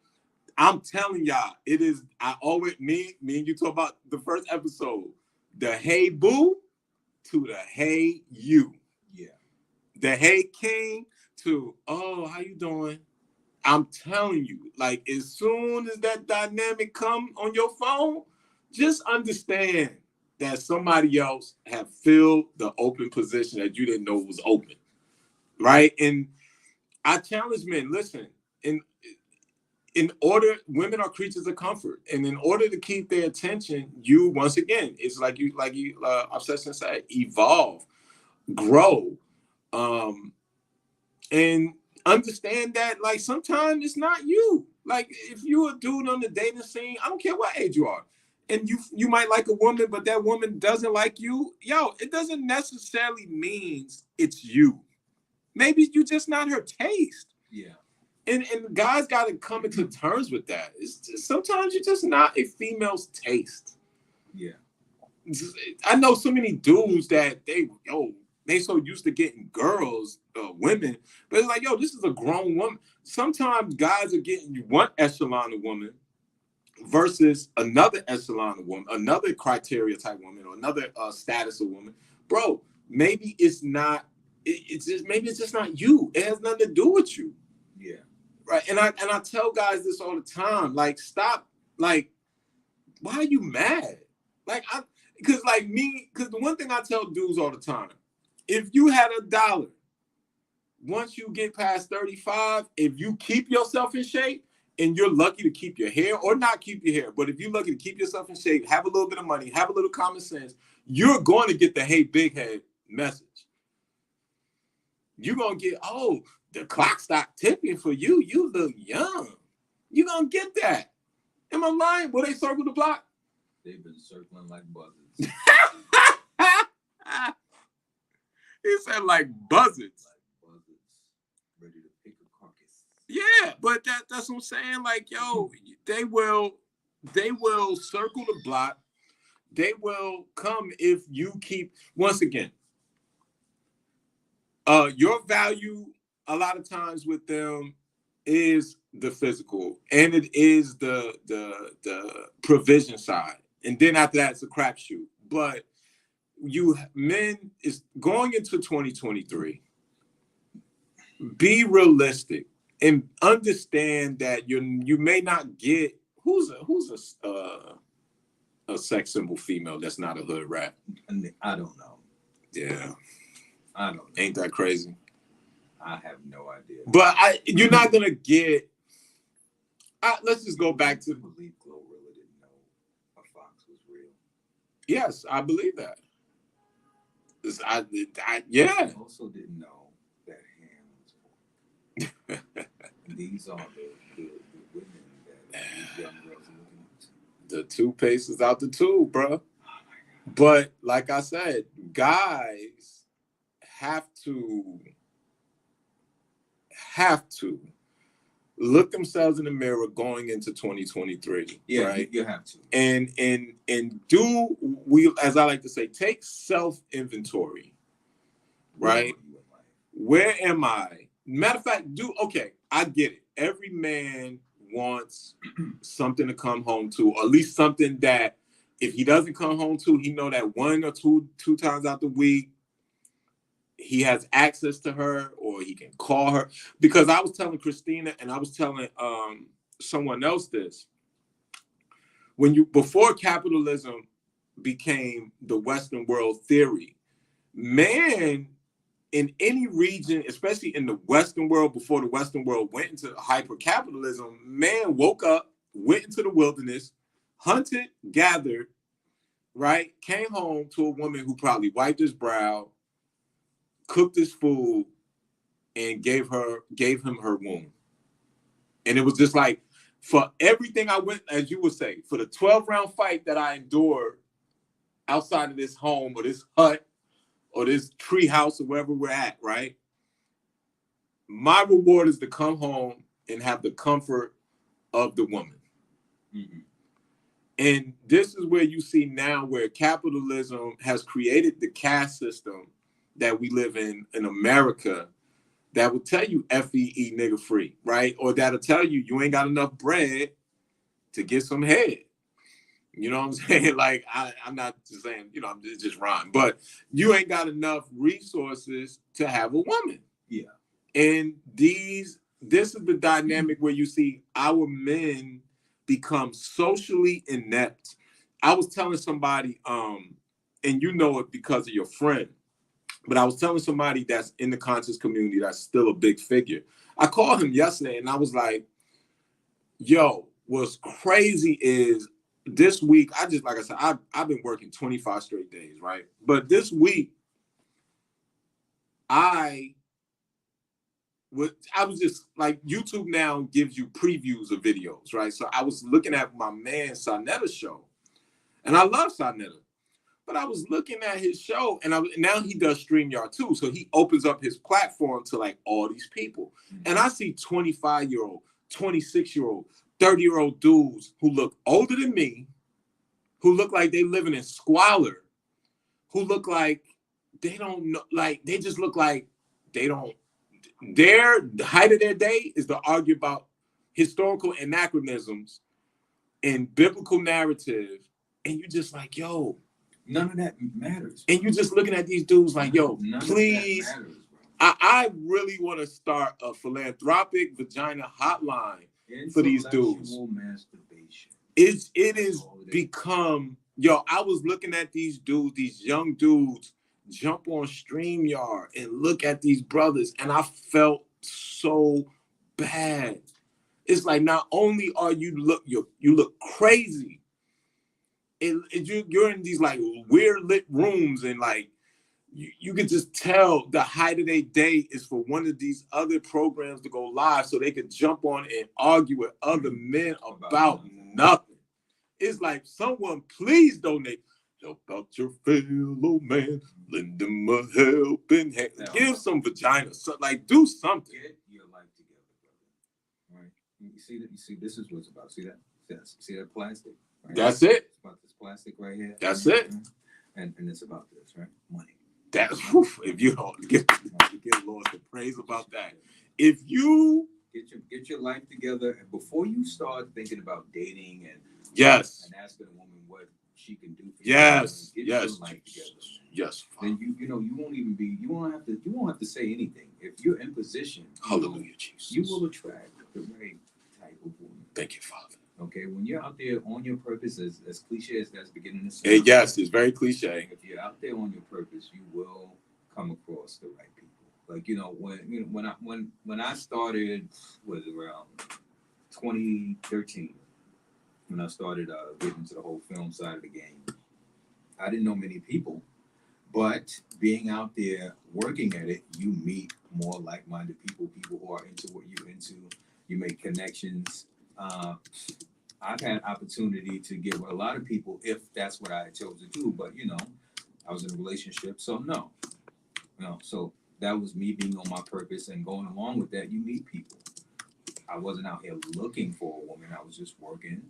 I'm telling y'all, it is. I always me and you talk about the first episode, the hey boo to the hey you. Yeah. The hey king to how you doing? I'm telling you, like as soon as that dynamic come on your phone, just understand that somebody else have filled the open position that you didn't know was open, right? And I challenge men. Listen. Women are creatures of comfort, and in order to keep their attention, you once again, it's like you Obsession said, evolve, grow, and understand that like sometimes it's not you. Like if you're a dude on the dating scene, I don't care what age you are, and you might like a woman, but that woman doesn't like you. Yo, it doesn't necessarily mean it's you. Maybe you're just not her taste. Yeah. And guys got to come into terms with that. It's just, sometimes you're just not a female's taste. Yeah. I know so many dudes that they so used to getting girls, women, but it's like, this is a grown woman. Sometimes guys are getting one echelon of woman versus another echelon of woman, another criteria type woman, or another status of woman. Bro, maybe it's not. It's just not you. It has nothing to do with you. Yeah. Right. And I tell guys this all the time. Like, stop. Like, why are you mad? Like, because the one thing I tell dudes all the time, if you had $1, once you get past 35, if you keep yourself in shape and you're lucky to keep your hair or not keep your hair, but if you're lucky to keep yourself in shape, have a little bit of money, have a little common sense, you're going to get the hey big head message. You're going to get, the clock stopped ticking for you. You look young. You're going to get that. Am I lying? Will they circle the block? They've been circling like buzzards. He said like buzzards. Like buzzards. Ready to pick a carcass. Yeah, but that's what I'm saying. Like, they will circle the block. They will come if you keep, once again, your value a lot of times with them is the physical, and it is the provision side, and then after that it's a crapshoot. But men is going into 2023. Be realistic and understand that you may not get who's a sex symbol female that's not a hood rat. I don't know. Yeah, I don't know. Ain't that crazy? I have no idea. But you're not gonna get. Let's just go back to. I believe Glorilla didn't know a fox was real. Yes, I believe that. Yeah. I also didn't know that ham was pork. These are the women that these young girls are looking up to. The toothpaste is out the tube, bro. But like I said, guys have to look themselves in the mirror going into 2023. Yeah, right? You have to. And do we, as I like to say, take self-inventory. Right? Where am I? Matter of fact, I get it. Every man wants something to come home to, or at least something that if he doesn't come home to, he know that one or two times out the week, he has access to her or he can call her. Because I was telling Christina and I was telling someone else this. Before capitalism became the Western world theory, man in any region, especially in the Western world, before the Western world went into hyper-capitalism, man woke up, went into the wilderness, hunted, gathered, right? Came home to a woman who probably wiped his brow, cooked his food, and gave him her womb. And it was just like, for everything I went, as you would say, for the 12-round fight that I endured outside of this home or this hut or this tree house or wherever we're at, right? My reward is to come home and have the comfort of the woman. Mm-hmm. And this is where you see now where capitalism has created the caste system that we live in America that will tell you FEE nigga free, right? Or that'll tell you you ain't got enough bread to get some head. You know what I'm saying? Like, I'm not just saying, I'm just rhyme, but you ain't got enough resources to have a woman. Yeah. And this is the dynamic where you see our men become socially inept. I was telling somebody, and you know it because of your friend, but I was telling somebody that's in the conscious community that's still a big figure. I called him yesterday and I was like, yo, what's crazy is this week, like I said, I've been working 25 straight days, right? But this week, I was just like, YouTube now gives you previews of videos, right? So I was looking at my man Sarnetta show, and I love Sarnetta, but I was looking at his show, and now he does StreamYard too. So he opens up his platform to like all these people, and I see 25-year-old, 26-year-old, 30-year-old dudes who look older than me, who look like they living in squalor, who look like they don't know, like they just look like they don't. The height of their day is to argue about historical anachronisms and biblical narrative, and you're just like, yo, none of that matters. And you're just looking at these dudes like, yo, please. Matters, I really want to start a philanthropic vagina hotline for these dudes. Masturbation. It is become, yo, I was looking at these dudes, these young dudes, jump on StreamYard and look at these brothers, and I felt so bad. It's like, not only are you look crazy, you're in these like weird lit rooms, and like you can just tell the height of their day is for one of these other programs to go live so they could jump on and argue with other men about nothing. It's like, someone please donate. Help out your fellow man. Lend them a helping hand. Give some vagina. So, like, do something. Get your life together, brother. Right? You see, this is what it's about. See that? See that plastic? Right? That's it. It's about this plastic right here. That's it. And it's about this, right? Money. That's, if you don't get Lord to praise about that. If you get your life together, and before you start thinking about dating and asking a woman what she can do for you, get your life together. Yes. Then you won't have to say anything. If you're in position, hallelujah, Jesus, you will attract the right type of woman. Thank you, Father. Okay, when you're out there on your purpose, as cliche as that's beginning to sound. Yes, it's very cliche. If you're out there on your purpose, you will come across the right people. Like, when I started, was around 2013, when I started getting into the whole film side of the game, I didn't know many people, But being out there working at it, you meet more like-minded people, people who are into what you're into. You make connections. I've had opportunity to get with a lot of people if that's what I chose to do. But I was in a relationship, so no. So that was me being on my purpose and going along with that. You meet people. I wasn't out here looking for a woman. I was just working,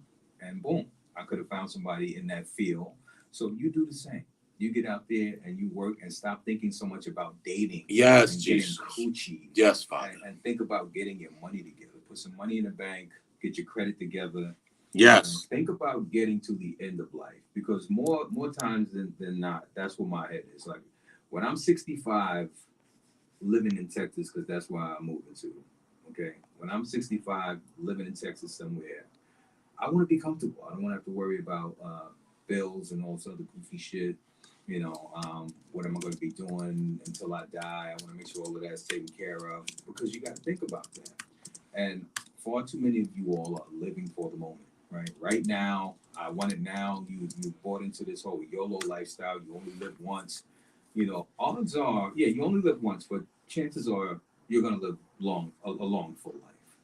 and boom, I could have found somebody in that field. So you do the same. You get out there and you work and stop thinking so much about dating. Yes, and Jesus. getting coochie. Yes, Father. And think about getting your money together. Put some money in the bank. Get your credit together. Yes. Think about getting to the end of life, because more times than not, that's what my head is. Like when I'm 65, living in Texas, because that's where I'm moving to. Okay, when I'm 65, living in Texas somewhere, I want to be comfortable. I don't want to have to worry about bills and all this other goofy shit. What am I going to be doing until I die? I want to make sure all of that's taken care of, because you got to think about that. And far too many of you all are living for the moment, right? Right now, I want it now. You bought into this whole YOLO lifestyle. You only live once. Odds are, yeah, you only live once, but chances are you're going to live a long, full life.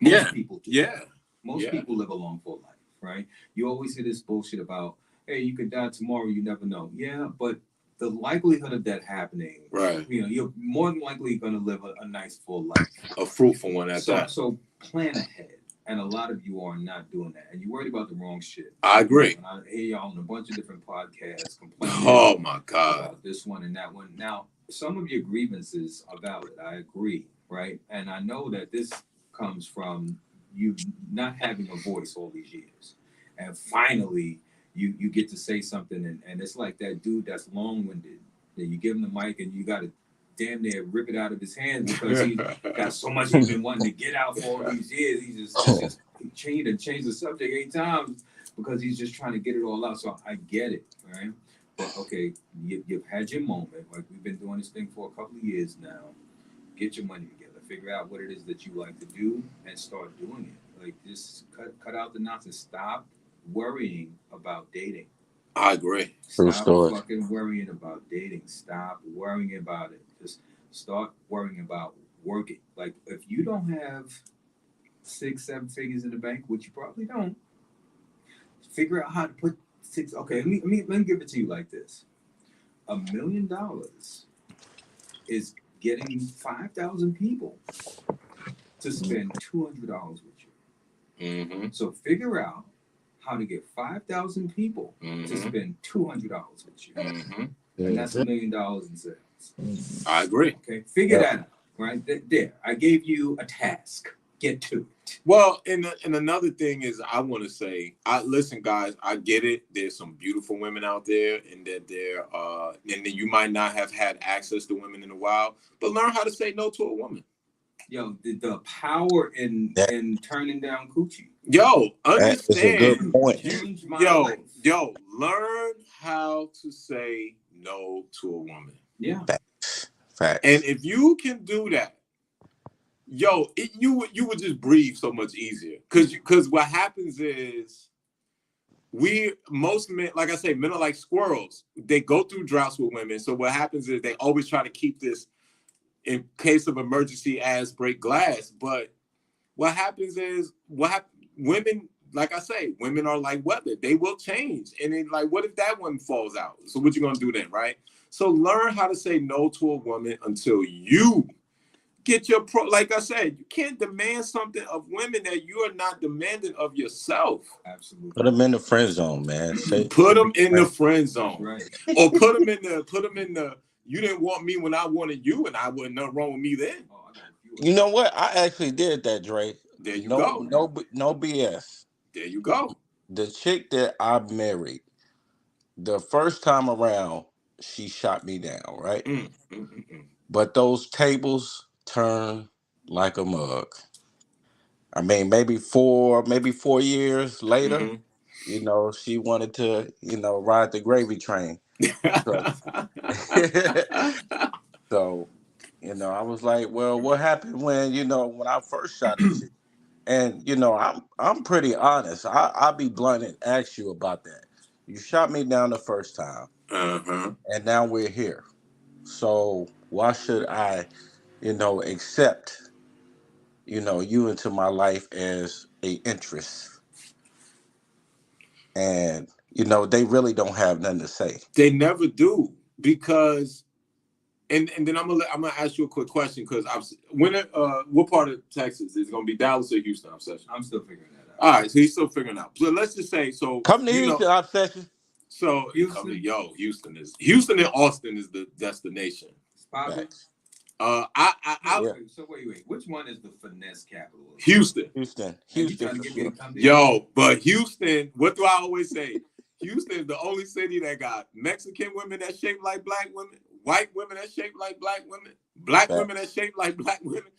Most people do. Yeah. Most people live a long, full life, right? You always hear this bullshit about, hey, you could die tomorrow, you never know. Yeah, but the likelihood of that happening, right? You're more than likely going to live a nice, full life. A fruitful one at that. So plan ahead. And a lot of you are not doing that. And you're worried about the wrong shit. I agree. And I hear y'all on a bunch of different podcasts complaining oh my God. about this one and that one. Now, some of your grievances are valid. I agree, right? And I know that this comes from you not having a voice all these years. And finally, you get to say something. And it's like that dude that's long-winded. That you give him the mic and you got to damn near rip it out of his hands, because he's got so much he's been wanting to get out for all these years. He's just changed the subject 8 times because he's just trying to get it all out. So I get it, right? But okay, you've had your moment. Like we've been doing this thing for a couple of years now. Get your money together. Figure out what it is that you like to do and start doing it. Like just cut out the nonsense. Stop worrying about dating. I agree. Stop fucking worrying about dating. Stop worrying about it. Just start worrying about working. Like if you don't have 6-7 figures in the bank, which you probably don't, figure out how to put 6. Okay, let me give it to you like this: $1 million is getting 5,000 people to spend $200 with you. Mm-hmm. So figure out how to get 5,000 people to spend $200 with you. Mm-hmm. And that's $1 million in sales. I agree. Okay, figure that out, right? There, I gave you a task. Get to it. Well, and another thing is, I want to say, listen, guys, I get it. There's some beautiful women out there, and that and then you might not have had access to women in a while, but learn how to say no to a woman. Yo, the power in turning down coochie. Yo, understand. That's a good point. Yo, learn how to say no to a woman. Yeah. Facts. And if you can do that, yo, you would just breathe so much easier. Because what happens is most men, like I say, men are like squirrels. They go through droughts with women. So what happens is they always try to keep this in case of emergency as break glass. But what happens is women, like I say, women are like weather. They will change. And then like, what if that one falls out? So what you gonna do then, right? So learn how to say no to a woman until you get your like I said, you can't demand something of women that you are not demanding of yourself. Absolutely. Put them in the friend zone, man. Put them in the friend zone. Right. Or put them in the you didn't want me when I wanted you, and I wasn't nothing wrong with me then. You know what? I actually did that, Dre. There you go. No BS. There you go. The chick that I married, the first time around, she shot me down, right? But those tables turned like a mug. I mean, maybe 4 years later, she wanted to, ride the gravy train. So, I was like, well, what happened when I first shot the chick? And, I'm pretty honest. I'll be blunt and ask you about that. You shot me down the first time. And now we're here. So why should I, accept, you into my life as a interest? And, they really don't have nothing to say. They never do, because and then I'm gonna ask you a quick question, because what part of Texas is it gonna be, Dallas or Houston? I'm still figuring that out. All right, so he's still figuring out. So let's just say, come to Houston, Obsession. So Houston and Austin is the destination. So wait. Which one is the finesse capital? Houston. Houston. Yo, but Houston, what do I always say? Houston is the only city that got Mexican women that shape like black women, white women that shape like black women, black women that shape like black women.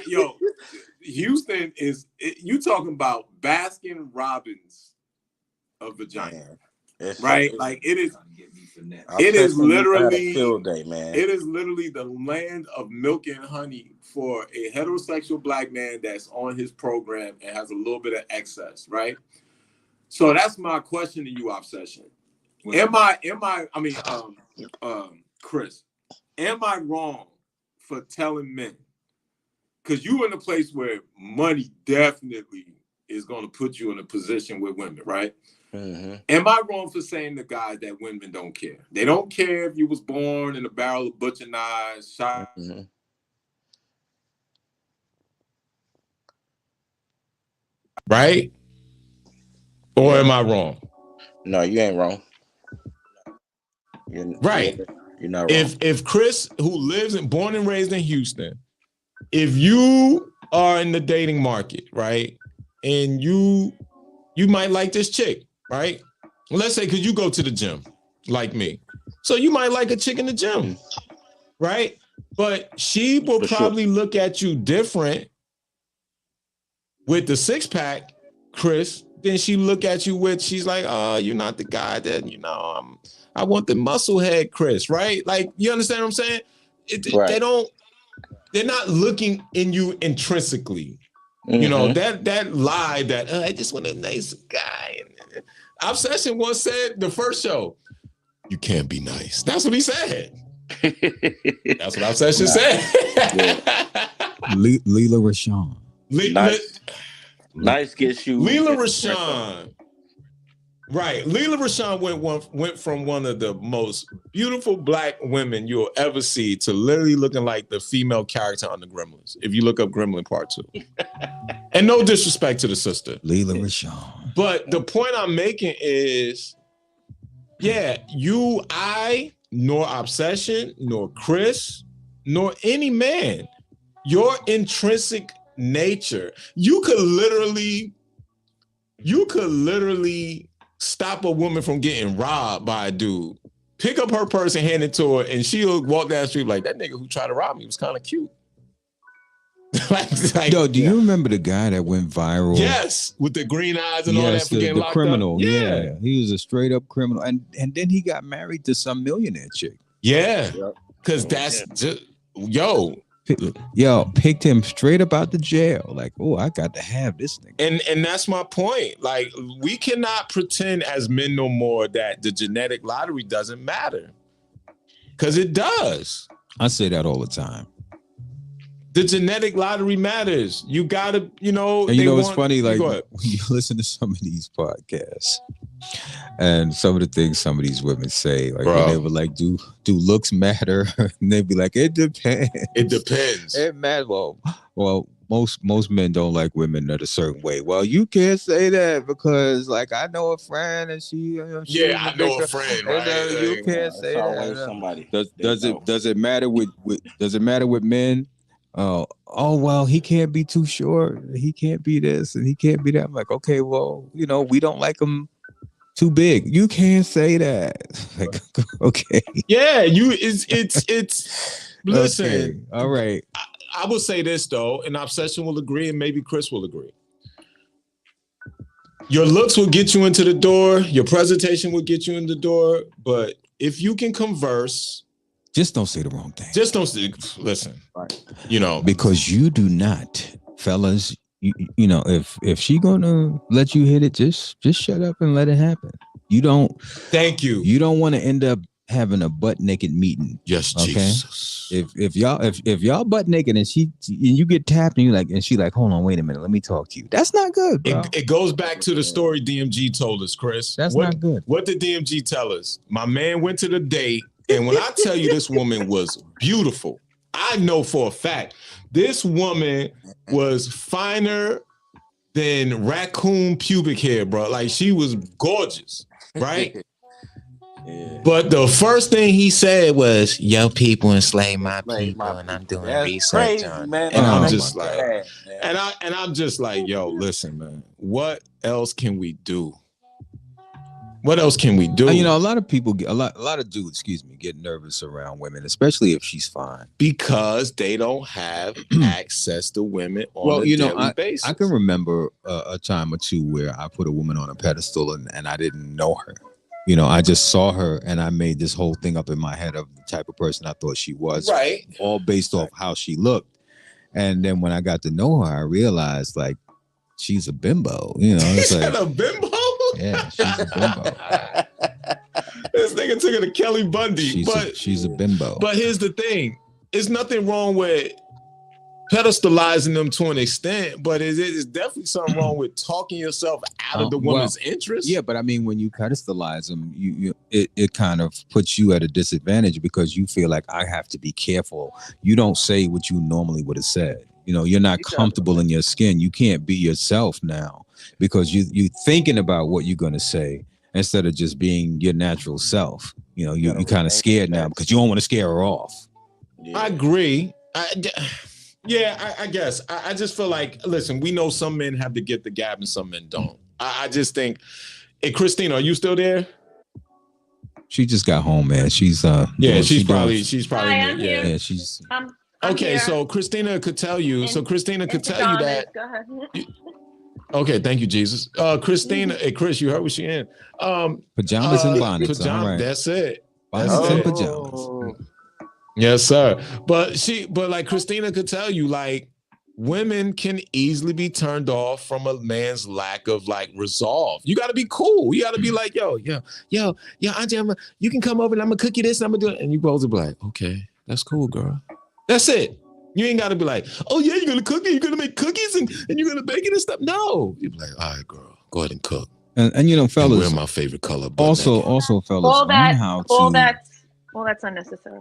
Yo, Houston you talking about Baskin Robbins of vagina. Right, like it is. It is literally field day, man. It is literally the land of milk and honey for a heterosexual black man that's on his program and has a little bit of excess, right? So that's my question to you, Obsession. Chris, am I wrong for telling men? Because you in a place where money definitely is going to put you in a position with women, right? Mm-hmm. Am I wrong for saying to guys that women don't care? They don't care if you was born in a barrel of butcher knives, shot. Mm-hmm. Right? Or am I wrong? No, you ain't wrong. You're not wrong. If Chris, who lives born and raised in Houston, if you are in the dating market, right, and you might like this chick, right? Let's say, because you go to the gym like me. So you might like a chick in the gym, right? But she will probably look at you different with the six-pack, Chris, than she look at you with, she's like, oh, you're not the guy that, I want the muscle head Chris, right? Like, you understand what I'm saying? Right. They're not looking in you intrinsically. Mm-hmm. That lie that I just want a nice guy. Obsession once said the first show, you can't be nice. That's what he said. That's what Obsession said. Lela Rashawn. Nice gets you. Lela Rashawn. Right. Lela Rashawn went from one of the most beautiful black women you'll ever see to literally looking like the female character on the Gremlins. If you look up Gremlin Part 2. And no disrespect to the sister. Lela Rashawn. But the point I'm making is, I, nor Obsession, nor Chris, nor any man, your intrinsic nature, you could literally stop a woman from getting robbed by a dude, pick up her purse and hand it to her, and she'll walk down the street like, that nigga who tried to rob me was kind of cute. Yo, do you remember the guy that went viral? Yes, with the green eyes and all that for getting locked criminal. Up. Yeah, he was a straight up criminal, and then he got married to some millionaire chick. Yeah, because just picked him straight up out the jail. Like, oh, I got to have this thing. And that's my point. Like, we cannot pretend as men no more that the genetic lottery doesn't matter, because it does. I say that all the time. The genetic lottery matters. You gotta, And it's funny, like when you listen to some of these podcasts and some of the things some of these women say, like when they were like, do looks matter? And they'd be like, it depends. It depends. It matters. Well, most men don't like women in a certain way. Well, you can't say that because, like, I know a friend and she I know a friend. Right? You can't say that. Somebody. Does it matter with men? Oh, well, he can't be too short. He can't be this and he can't be that. I'm like, okay, well, we don't like him too big. You can't say that. Like, okay. Yeah, it's listen. Okay. All right. I will say this though, and Obsession will agree, and maybe Chris will agree. Your looks will get you into the door, your presentation will get you in the door, but if you can converse, just don't say the wrong thing. Just don't say, listen, right. Because you do not, fellas, if she gonna let you hit it, just shut up and let it happen. You don't. Thank you. You don't want to end up having a butt naked meeting. Yes, Okay. Jesus. If y'all butt naked and you get tapped and you like and she like, hold on, wait a minute, let me talk to you. That's not good, bro. It goes back to the story DMG told us, Chris. That's not good. What did DMG tell us? My man went to the date, and when I tell you this woman was beautiful, I know for a fact this woman was finer than raccoon pubic hair, bro. Like, she was gorgeous, right? Yeah. But the first thing he said was, Yo, people enslave my Like, people, my and I'm people. doing That's research crazy, on man. And I'm Oh just my like, man. and I'm just like, yo, listen, man, what else can we do? What else can we do? You know, a lot of people get a lot of dudes, get nervous around women, especially if she's fine. Because they don't have access to women on Well, a you know, daily basis. I can remember a time or two where I put a woman on a pedestal and I didn't know her. You know, I just saw her and I made this whole thing up in my head of the type of person I thought she was, right. all based off how she looked. And then when I got to know her, I realized like she's a bimbo. You know, it's Is like, that a bimbo? yeah, she's a bimbo. This nigga took it to Kelly Bundy. She's a bimbo. But here's the thing: there's nothing wrong with pedestalizing them to an extent, but it's definitely something wrong with talking yourself out of the woman's interest. Yeah, but I mean, when you pedestalize them, it kind of puts you at a disadvantage because you feel like I have to be careful. You don't say what you normally would have said. You know, you're not comfortable in your skin. You can't be yourself now because you thinking about what you're gonna say instead of just being your natural self. You know, you're kind of scared now because you don't want to scare her off. Yeah. I agree. I guess. I just feel like, listen, we know some men have to get the gab and some men don't. I just think, hey, Christina, are you still there? She just got home, man. She's she's probably Hi, I'm here. yeah, she's I'm okay. here. So Christina could tell you. In- so Christina could Into tell you Donna. that. Go ahead. Okay, thank you, Jesus. Christina, hey Chris, you heard what she in. pajamas and bonnets. Pajama, All right. that's it. Bonnets That's and it. pajamas. Yes, sir. But like Christina could tell you, like, women can easily be turned off from a man's lack of like resolve. You got to be cool. You got to be like, yo, Auntie, you can come over and I'm gonna cook you this and I'm gonna do it. And you both will be like, okay, that's cool, girl. That's it. You ain't got to be like, oh yeah, you're gonna cook it. You're gonna make cookies and you're gonna bake it and stuff. No, you be like, all right, girl, go ahead and cook. And you know, And fellas, wear my favorite color. also fellas, All learn that's unnecessary.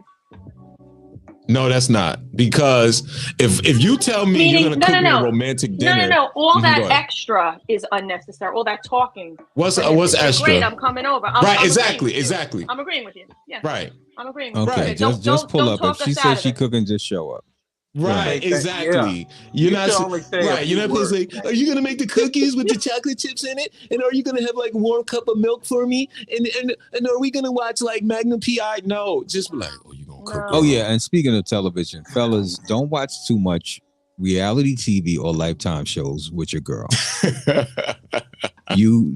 No, that's not, because if you tell me Meaning- you're gonna cook me no. a romantic dinner, No. All Mhm, that go ahead. extra is unnecessary. All that talking. what's For him to say, extra? Great, I'm coming over. Right, I'm exactly, agreeing with you. exactly. I'm agreeing with you. Yeah, Right, I'm agreeing with Okay, you. Right. just pull up. Talk If she us out says of she it. cooking, just show up. right, Yeah. exactly. You're You not can only say a right. You're few not supposed to words. say, are you gonna make the cookies with the chocolate chips in it? And are you gonna have like a warm cup of milk for me? And are we gonna watch like Magnum PI? No, just be like, oh, you gonna cook? No. Oh yeah, and speaking of television, fellas, don't watch too much reality TV or Lifetime shows with your girl. You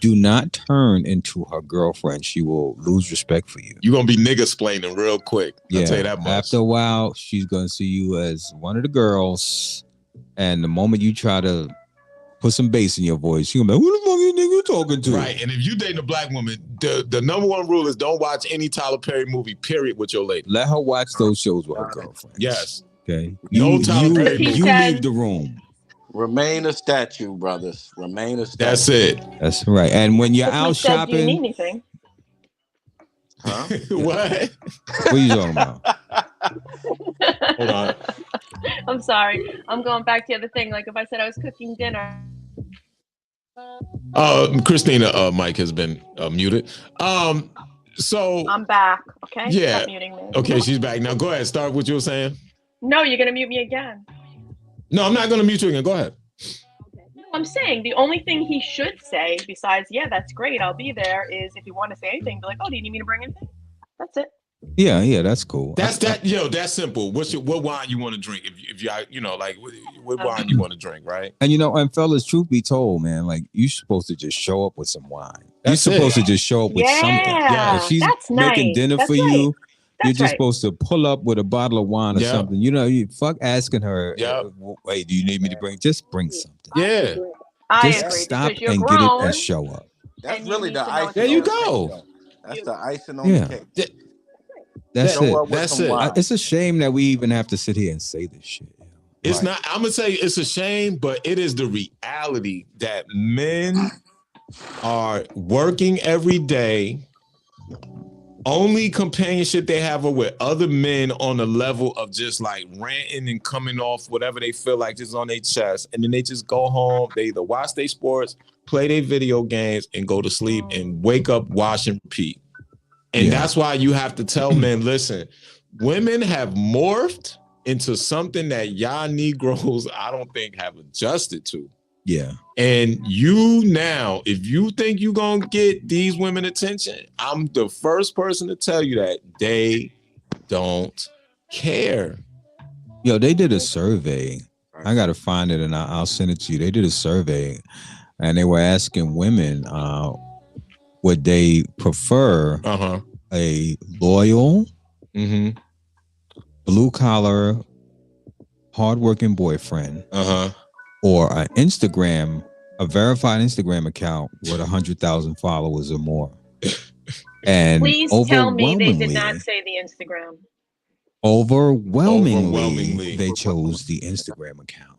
do not turn into her girlfriend. She will lose respect for you. You're gonna be nigga splaining real quick. I'll tell you that much. After a while, she's gonna see you as one of the girls, and the moment you try to put some bass in your voice, she's gonna be like, "Who the fuck you think you talking to?" Right, and if you dating a black woman, the number one rule is don't watch any Tyler Perry movie, period, with your lady. Let her watch those shows with her girlfriend. Yes. Okay. No Tyler Perry movie. You leave the room. Remain a statue, brothers. Remain a statue. That's it. That's right. And when you're If he out said, do you need shopping, anything? Huh? What? what are you talking about? Hold on. I'm sorry. I'm going back to the other thing. Like if I said I was cooking dinner. Christina, mic has been muted. So I'm back. Okay. Yeah. Stop muting me. okay, she's back now. Go ahead. Start what you were saying. No, you're gonna mute me again. No, I'm not gonna mute you again. Go ahead. No, I'm saying the only thing he should say besides, yeah, that's great, I'll be there, is if you want to say anything, be like, oh, do you need me to bring anything? That's it. Yeah, that's cool. That's that's simple. What wine you want to drink? If you like what wine you want to drink, right? And and fellas, truth be told, man, like you're supposed to just show up with some wine. That's you're supposed it. to just show up with something. Yeah, If she's that's making nice. dinner That's for right. you, you're That's just right. supposed to pull up with a bottle of wine or Yeah. something. You fuck asking her, Yeah. hey, do you need me to bring? Just bring something. Yeah. I Just agree. stop because you're and grown. get it and show up. That's And you really need the to know icing. what There to you on the do. cake, go. though. That's the icing on Yeah. the cake. That's Show it. up with That's some it. wine. It's a shame that we even have to sit here and say this shit. It's Right. not, I'm gonna say it's a shame, but it is the reality that men are working every day. Only companionship they have are with other men on the level of just like ranting and coming off whatever they feel like just on their chest. And then they just go home. They either watch their sports, play their video games, and go to sleep and wake up, wash, and repeat. And Yeah. that's why you have to tell men, listen, women have morphed into something that y'all Negroes, I don't think, have adjusted to. Yeah. And you now, if you think you're going to get these women attention, I'm the first person to tell you that they don't care. Yo, they did a survey. I got to find it and I'll send it to you. They did a survey and they were asking women, would they prefer a loyal, blue collar, hardworking boyfriend, or a verified Instagram account with 100,000 followers or more? And Please tell me they did not say the Instagram. Overwhelmingly, they chose the Instagram account.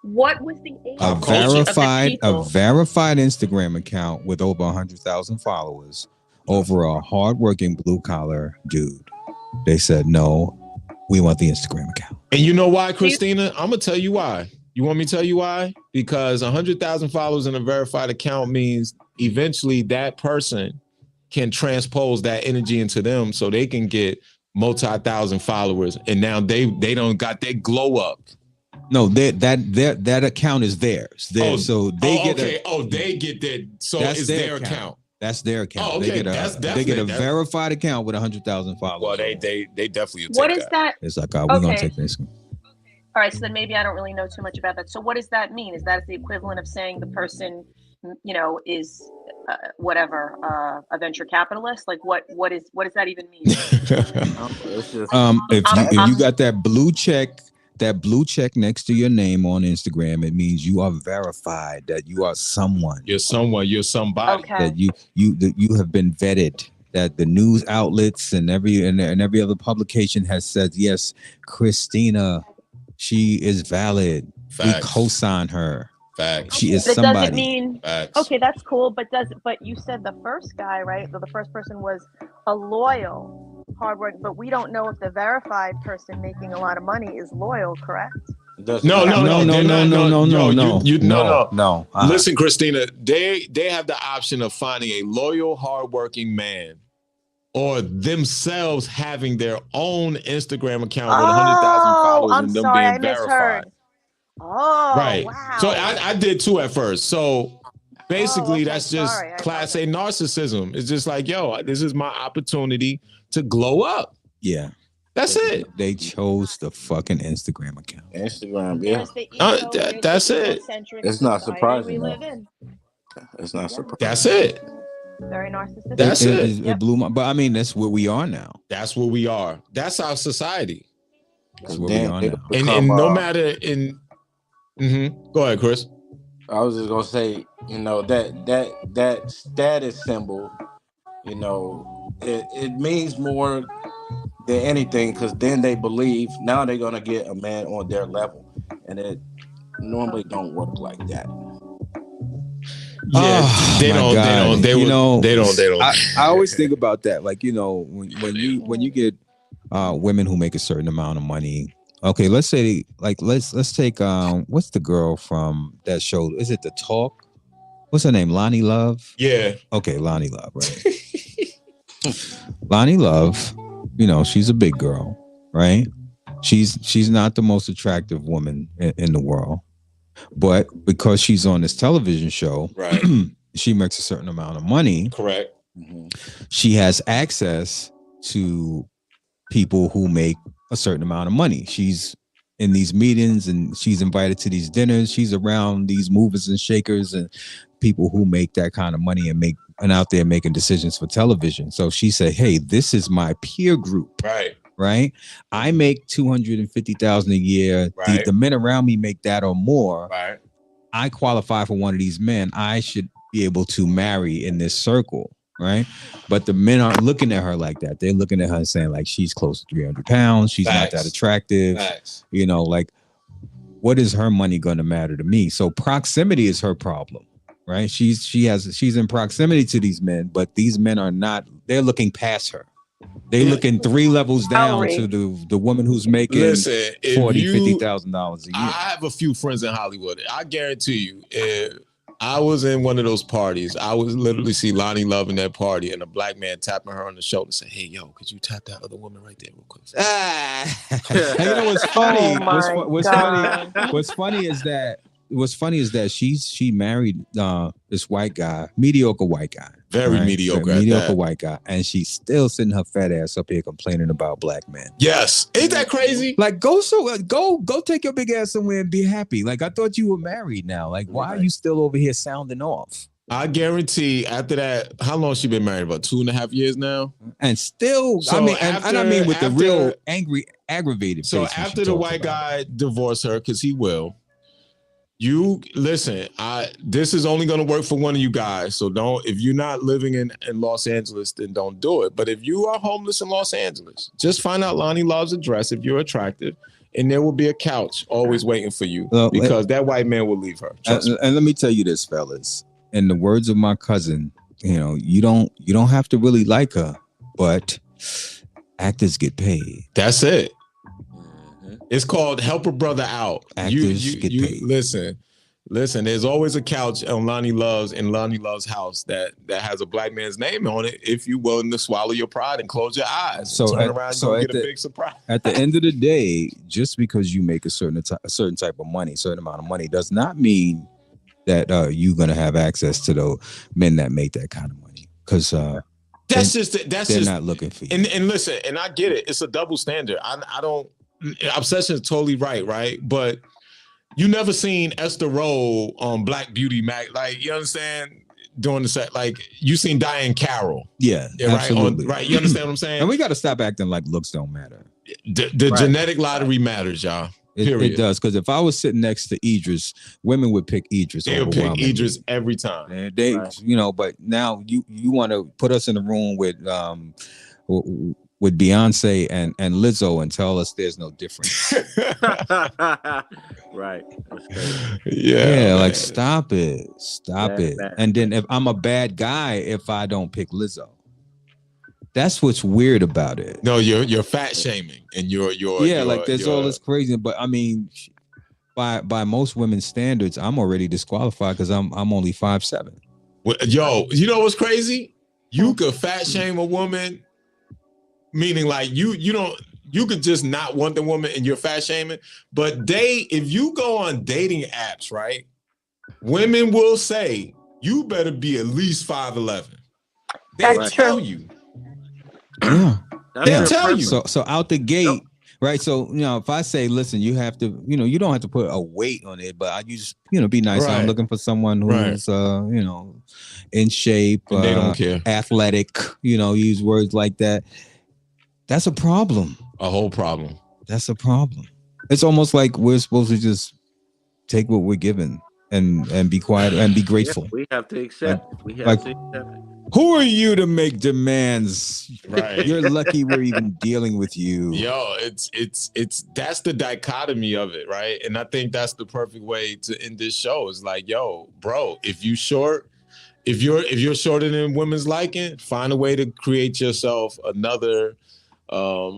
What was the age A of the verified Instagram account with over 100,000 followers over a hardworking blue collar dude. They said no, we want the Instagram account. And you know why, Christina? I'm gonna tell you why. You want me to tell you why? Because 100,000 followers in a verified account means eventually that person can transpose that energy into them, so they can get multi-thousand followers, and now they don't got their glow up. No, that account is theirs. So they get they get that. So it's their account. That's their account. Oh, okay. They get a verified account with 100,000 followers. Well, they definitely. What is that? It's like, we're gonna take this. All right, so then maybe I don't really know too much about that. So what does that mean? Is that the equivalent of saying the person, is a venture capitalist? Like what does that even mean? If you got that blue check next to your name on Instagram, it means you are verified, that you are someone. You're someone. You're somebody. Okay. That you have been vetted. That the news outlets and every other publication has said, yes, Christina, she is valid. Facts. We co-sign her. Facts. She is But somebody. does it mean Facts. okay? That's cool. But you said the first guy, right? The first person was a loyal, hard work. But we don't know if the verified person making a lot of money is loyal, correct? No. Listen, Christina, they have the option of finding a loyal, hardworking man, or themselves having their own Instagram account with 100,000 followers and them being verified. Oh, right. Wow. So I did too at first. So basically, okay, that's just sorry, class A narcissism. It's just like, yo, this is my opportunity to glow up. Yeah. That's it. They chose the fucking Instagram account. Instagram, yeah. That's it. It's not surprising. We live in. It's not surprising. That's it. Very narcissistic. That's it. It blew my. But I mean, that's where we are now. That's where we are. That's our society. That's where we are now. And no matter in. Go ahead, Chris. I was just gonna say, that status symbol, it means more than anything, because then they believe now they're gonna get a man on their level, and it normally don't work like that. Yeah, they don't. I always think about that. Like, when you get women who make a certain amount of money. Okay, let's say let's take what's the girl from that show? Is it The Talk? What's her name? Lonnie Love? Yeah. Okay, Lonnie Love, right? Lonnie Love, she's a big girl, right? She's not the most attractive woman in the world. But because she's on this television show, right, she makes a certain amount of money. Correct. She has access to people who make a certain amount of money. She's in these meetings and she's invited to these dinners. She's around these movers and shakers and people who make that kind of money and out there making decisions for television. So she said, hey, this is my peer group. Right. I make $250,000 a year. Right. The men around me make that or more. Right. I qualify for one of these men. I should be able to marry in this circle, right? But the men aren't looking at her like that. They're looking at her and saying like she's close to 300 pounds. She's not that attractive. You know, like what is her money going to matter to me? So proximity is her problem, right? She's in proximity to these men, but these men are not. They're looking past her. They looking 3 levels down to the woman who's making $40,000-$50,000 a year. I have a few friends in Hollywood. I guarantee you, if I was in one of those parties, I would literally see Lonnie Love in that party and a black man tapping her on the shoulder and say, "Hey, yo, could you tap that other woman right there real quick?" And you know what's funny? Oh What's funny is that she married this white guy, mediocre white guy. Very right? mediocre. Mediocre white guy. And she's still sitting her fat ass up here complaining about black men. Yes. Ain't that crazy? Like go take your big ass somewhere and be happy. Like I thought you were married now. Like why are you still over here sounding off? I guarantee after that, how long she been married? About 2.5 years now? And still, So I mean with the after- real angry, aggravated So face when after she the talks white about guy divorced her, because he will, you listen, this is only going to work for one of you guys. So if you're not living in Los Angeles, then don't do it. But if you are homeless in Los Angeles, just find out Lonnie Love's address if you're attractive, and there will be a couch always waiting for you because that white man will leave her. Trust me. And let me tell you this, fellas. In the words of my cousin, you know, you don't have to really like her, but actors get paid. That's it. It's called help a brother out. Actors get paid. Listen. There's always a couch on Lonnie Love's house that has a black man's name on it. If you're willing to swallow your pride and close your eyes, So turn around, you'll get a big surprise. At the end of the day, just because you make a certain type of money, certain amount of money, does not mean that you're gonna have access to those men that make that kind of money. Because they're not looking for you. And listen, and I get it. It's a double standard. I don't. Obsession is totally right? But you never seen Esther Rolle on Black Beauty Mag, like you understand, doing the set. Like you seen Diane Carroll, yeah, absolutely. right. You understand what I'm saying? And we got to stop acting like looks don't matter. The genetic lottery matters, y'all. It does, because if I was sitting next to Idris, women would pick Idris. They'll pick Idris every time. You know, but now you want to put us in a room with Beyonce and Lizzo and tell us there's no difference. Right. That's crazy. Yeah, like stop it. Man. And then if I'm a bad guy if I don't pick Lizzo. That's what's weird about it. No, you're fat shaming and you're like there's all this crazy, but I mean by most women's standards, I'm already disqualified because I'm only 5'7". Yo, you know what's crazy? You could fat shame a woman. Meaning like you could just not want the woman and you're fat shaming, but if you go on dating apps, right? Women will say you better be at least 5'11". They'll tell you. Yeah. They'll tell you. So out the gate, right? So if I say, listen, you have to, you don't have to put a weight on it, but you just, be nice. Right. I'm looking for someone who's in shape, they don't care, athletic, use words like that. That's a problem. A whole problem. That's a problem. It's almost like we're supposed to just take what we're given and be quiet and be grateful. Yeah, we have to accept. To accept it. Who are you to make demands? Right. You're lucky we're even dealing with you. Yo, it's that's the dichotomy of it, right? And I think that's the perfect way to end this show. It's like, yo, bro, if you're shorter than women's liking, find a way to create yourself another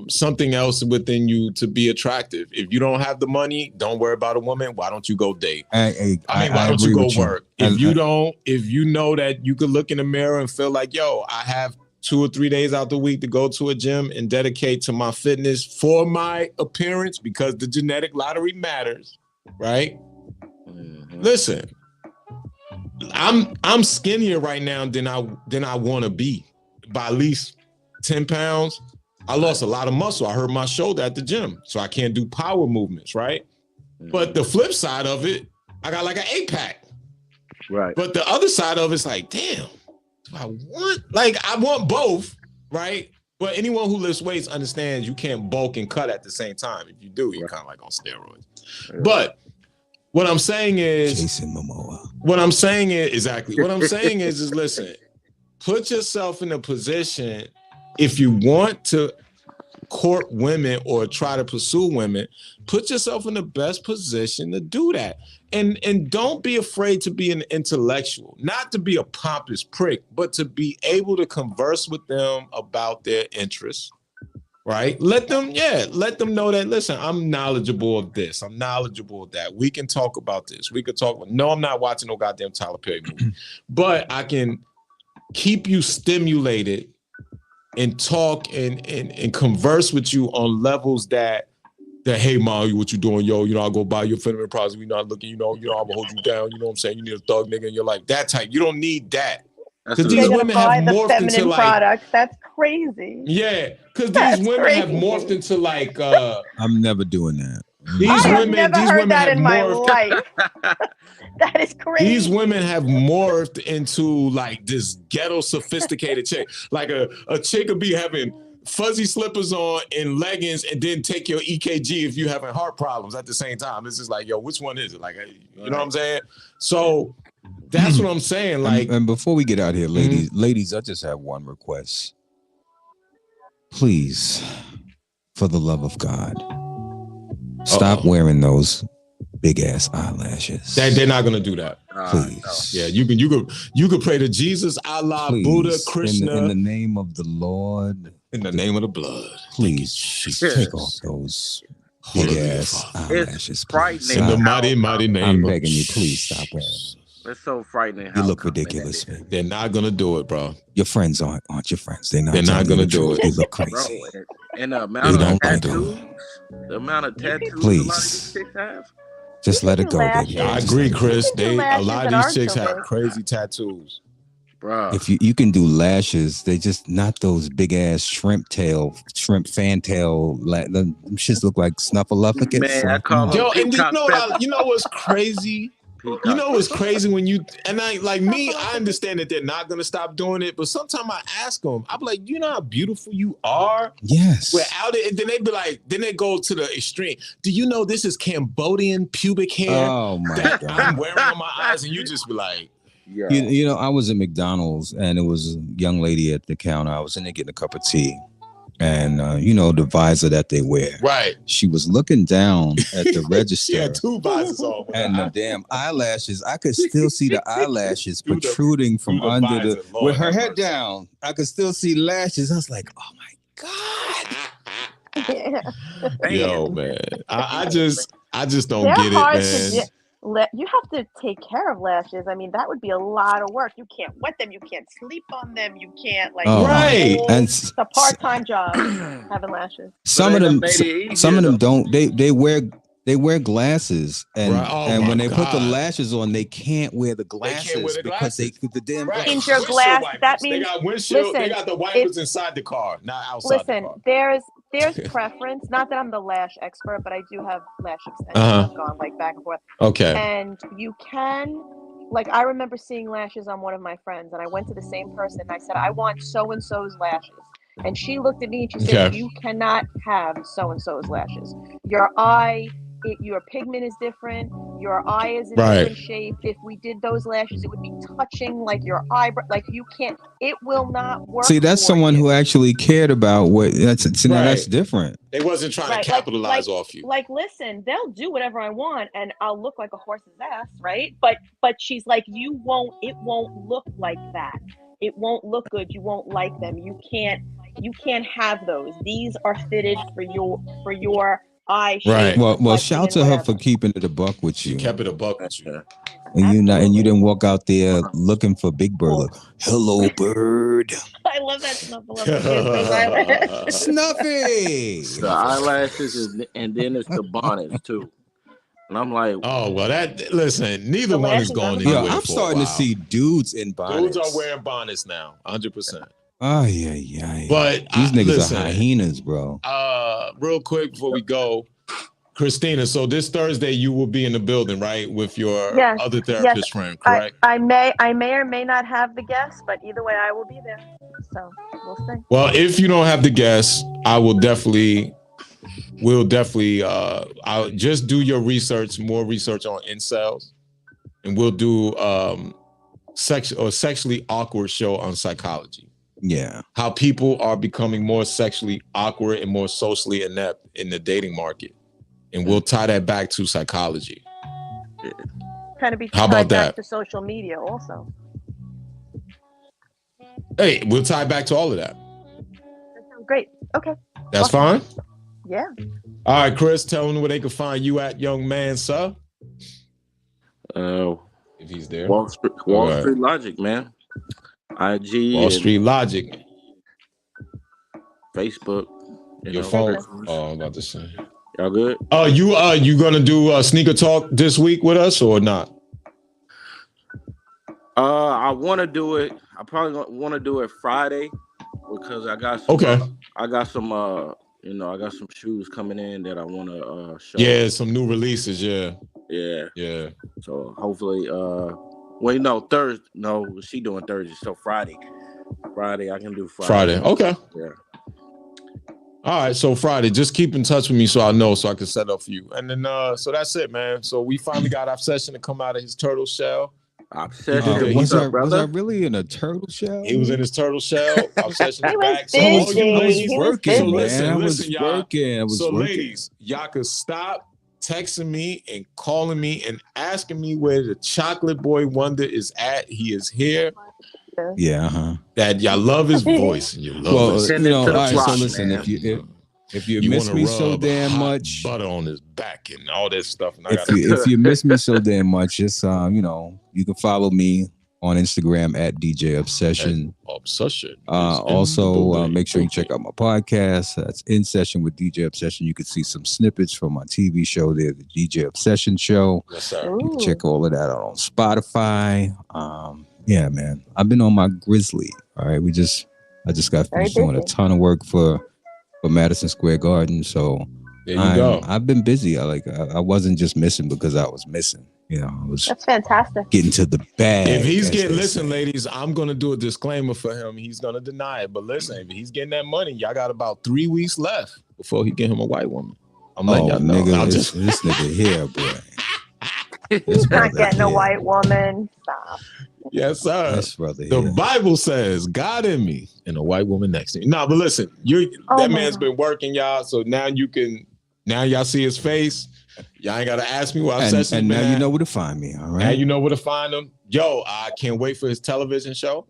something else within you to be attractive. If you don't have the money, don't worry about a woman. Why don't you go date? Why don't you go work? If you know that you could look in the mirror and feel like, yo, I have 2 or 3 days out the week to go to a gym and dedicate to my fitness for my appearance because the genetic lottery matters, right? Mm-hmm. Listen, I'm skinnier right now than I want to be by at least 10 pounds. I lost a lot of muscle. I hurt my shoulder at the gym, so I can't do power movements, right? But the flip side of it, I got like an 8-pack. Right. But the other side of it's like, damn, do I want both, right? But anyone who lifts weights understands you can't bulk and cut at the same time. If you do, you're kind of like on steroids. Right. But What I'm saying is, Jason Momoa. what I'm saying is exactly. What I'm saying is listen, put yourself in a position if you want to court women or try to pursue women, put yourself in the best position to do that. And don't be afraid to be an intellectual, not to be a pompous prick, but to be able to converse with them about their interests, right? Let them know that, listen, I'm knowledgeable of this. I'm knowledgeable of that. We can talk about this. We could talk. No, I'm not watching no goddamn Tyler Perry movie, but I can keep you stimulated and talk and converse with you on levels that hey, Molly, what you doing, yo? I'll go buy your feminine products. We not looking, I'm gonna hold you down. You know what I'm saying? You need a thug nigga in your life. That type. You don't need that. Because these women have morphed into like products. That's crazy. Yeah, because these women have morphed into like I'm never doing that. These women have in my morphed. life. That is crazy. These women have morphed into like this ghetto sophisticated chick. Like a chick could be having fuzzy slippers on and leggings and then take your EKG if you're having heart problems at the same time. It's just like, yo, which one is it? Like, you know what I'm saying? So that's what I'm saying. Like, and before we get out here, ladies, I just have one request. Please, for the love of God, stop wearing those big ass eyelashes. They're not gonna do that. Please. Yeah, you could pray to Jesus, Allah, Please, Buddha, Krishna. in the name of the Lord. In the name of the blood. Please take off those big ass eyelashes. It's frightening. In the mighty, mighty name. I'm begging you, please stop wearing them. It's so frightening. You look ridiculous, man. They're not gonna do it, bro. Your friends aren't your friends. They're not gonna do it. They look crazy. Bro, and the amount of tattoos, a lot of Please. these chicks have. Just let it go, baby. I agree, Chris. You can do A lot of lashes these chicks and have arch crazy tattoos. Bro. If you can do lashes, they just not those big ass shrimp fantail. Them shits look like snuffleupagus. Man, I call them Yo, and peacock you know what's crazy? You know what's crazy when you and I like me, I understand that they're not gonna stop doing it, but sometimes I ask them, I'm like, you know how beautiful you are? Yes. Without it, and then they be like, then they go to the extreme. Do you know this is Cambodian pubic hair Oh my that God. I'm wearing on my eyes? And you just be like, Yeah. You know, I was at McDonald's and it was a young lady at the counter. I was in there getting a cup of tea. And, the visor that they wear. right. She was looking down at the register. She had two visors on. And the damn eyelashes, I could still see the eyelashes Through the- protruding from through the under visor. the, Lord with her have head mercy. down. I could still see lashes. I was like, oh my God. Yo, man. I just don't They're get hard it, man. you have to take care of lashes. I mean, that would be a lot of work. You can't wet them. You can't sleep on them. You can't Right. And it's a part-time job having lashes. some of them don't. They wear glasses, and Right. Oh and my when they put the God. lashes on, they can't wear the glasses wear the because glasses. the damn Right. In your Windshield glass, wipers. that They means- got windshield. They listen, got the wipers inside the car, not outside the Listen, car. there's preference. Not that I'm the lash expert, but I do have lash extensions. Uh-huh. I've gone like back and forth. Okay. And you can, like, I remember seeing lashes on one of my friends, and I went to the same person and I said, I want so and so's lashes. And she looked at me and she said, Okay. you cannot have so and so's lashes. Your eye, your pigment is different. Your eye is in Right. different shape. If we did those lashes, it would be touching like your eyebrow. Like you can't. It will not work. See, that's for someone you. who actually cared about what. That's Right. that's different. They wasn't trying Right, to capitalize off you. Like, listen, they'll do whatever I want, and I'll look like a horse's ass, right? But she's like, it won't look like that. It won't look good. You won't like them. You can't have those. These are fitted for your eye shape. Right. Well, complexion, shout to and her whatever. for keeping it a buck with She you, kept it a buck with you. and you didn't walk out there looking for Big Bird. Like, hello, bird. I love that Snuffleupagus. Snuffy. The eyelashes and then it's the bonnets too. And I'm like, Oh well, listen. Neither The one is lashes going on the anywhere. Yo, I'm for a starting to while. see dudes in bonnets. Dudes are wearing bonnets now, 100%. Oh yeah. But These niggas listen, are hyenas, bro. real quick before we go, Christina. So this Thursday you will be in the building, right, with your Yes, other therapist friend, I, correct? I may or may not have the guests, but either way, I will be there. So we'll see. Well, if you don't have the guests, I will definitely we'll definitely I'll just do your research, more research on incels, and we'll do sexually awkward show on psychology. Yeah. How people are becoming more sexually awkward and more socially inept in the dating market. And we'll tie that back to psychology. Kind of be How about tied back that? to social media also. Hey, we'll tie back to all of that. That sounds great. Okay. That's Awesome. fine? Yeah. All right, Chris, tell them where they can find you at, young man, sir. If he's there. Wall Street Logic, man. IG, Wall Street Logic. Facebook. Your phone. Oh, I'm about to say. Y'all good? You gonna do sneaker talk this week with us or not? I want to do it. I probably want to do it Friday because I got some, I got some shoes coming in that I want to show. Yeah, some new releases. Yeah. So hopefully, Thursday. No, she doing Thursday. So Friday I can do Friday. Okay. Yeah. All right, so Friday, just keep in touch with me so I know, so I can set up for you. And then, so that's it, man. So we finally got Obsession to come out of his turtle shell. Obsession. Was I really in a turtle shell? He was in his turtle shell. Obsession is back. So I was working, man. I was y'all. working. Ladies, y'all could stop texting me and calling me and asking me where the Chocolate Boy Wonder is at. He is here. Yeah, That y'all love his voice and you love his. All right. So listen, if you miss me so damn much, butter on his back and all that stuff. And if you miss me so damn much, just you can follow me on Instagram at DJ Obsession. Also, make sure you check out my podcast. That's In Session with DJ Obsession. You can see some snippets from my TV show there, the DJ Obsession Show. Yes, sir. You can check all of that out on Spotify. Yeah, man. I've been on my Grizzly. All right. I just got finished doing a ton of work for Madison Square Garden. So there you go. I've been busy. I wasn't just missing because I was missing. That's fantastic. Getting to the bag. If he's listen, ladies, I'm gonna do a disclaimer for him. He's gonna deny it. But listen, if he's getting that money, y'all got about 3 weeks left before he get him a white woman. I'm letting y'all know. Nigga, this nigga here, boy. He's not getting a white woman. Stop. Yes, sir. That's brother. The Bible says, God in me and a white woman next to me. No, but listen, that man's been working, y'all. So now y'all see his face. Y'all ain't gotta ask me what I'm saying. And now you know where to find me. All right. Now you know where to find him. Yo, I can't wait for his television show.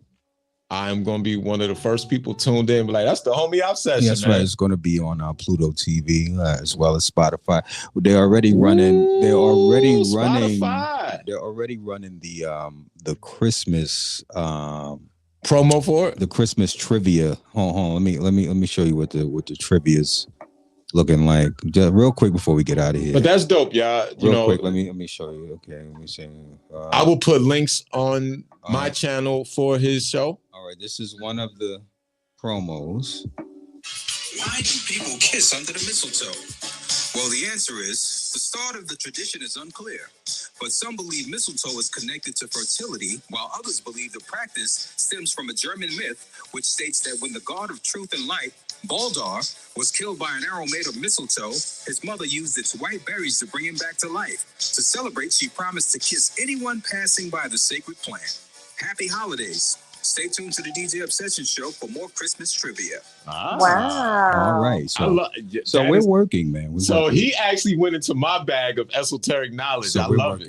I'm gonna be one of the first people tuned in. Like, that's the homie Obsession. Yeah, that's right. It's gonna be on Pluto TV as well as Spotify. They're already running. They're already running. Spotify. They're already running the Christmas promo for it. The Christmas trivia. Hold on. Let me show you what the trivia's looking like. Just real quick before we get out of here. But that's dope, y'all. Real quick. Let me show you. Okay. Let me see. I will put links on my channel for his show. All right, this is one of the promos. Why do people kiss under the mistletoe? Well, the answer is the start of the tradition is unclear. But some believe mistletoe is connected to fertility, while others believe the practice stems from a German myth, which states that when the god of truth and light, Baldur, was killed by an arrow made of mistletoe, his mother used its white berries to bring him back to life. To celebrate, she promised to kiss anyone passing by the sacred plant. Happy holidays. Stay tuned to the DJ Obsession Show for more Christmas trivia. Wow. All right. So we're working, man. He actually went into my bag of esoteric knowledge. So I love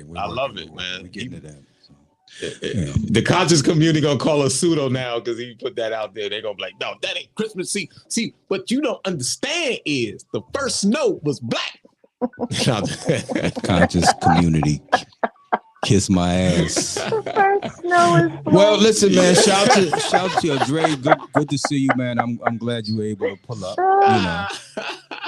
it, man. We're getting to that. The conscious community gonna call us pseudo now because he put that out there. They're gonna be like, no, that ain't Christmas. See, what you don't understand is the first note was black. Conscious community. Kiss my ass. The first snow is black. Well, listen, man. Shout to you, Dre. Good to see you, man. I'm glad you were able to pull up.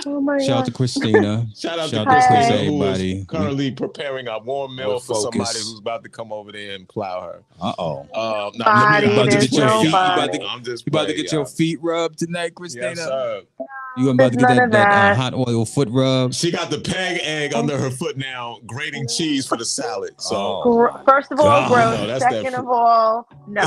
Oh my Shout out to Christina. Shout out to Christina, Christina, everybody. who is currently preparing a warm meal for somebody who's about to come over there and plow her. Uh-oh. You about to get your feet rubbed tonight, Christina? Yes, sir. You about to get that hot oil foot rub? She got the peg egg under her foot now, grating cheese for the salad. So first of all, gross. Second of all, no.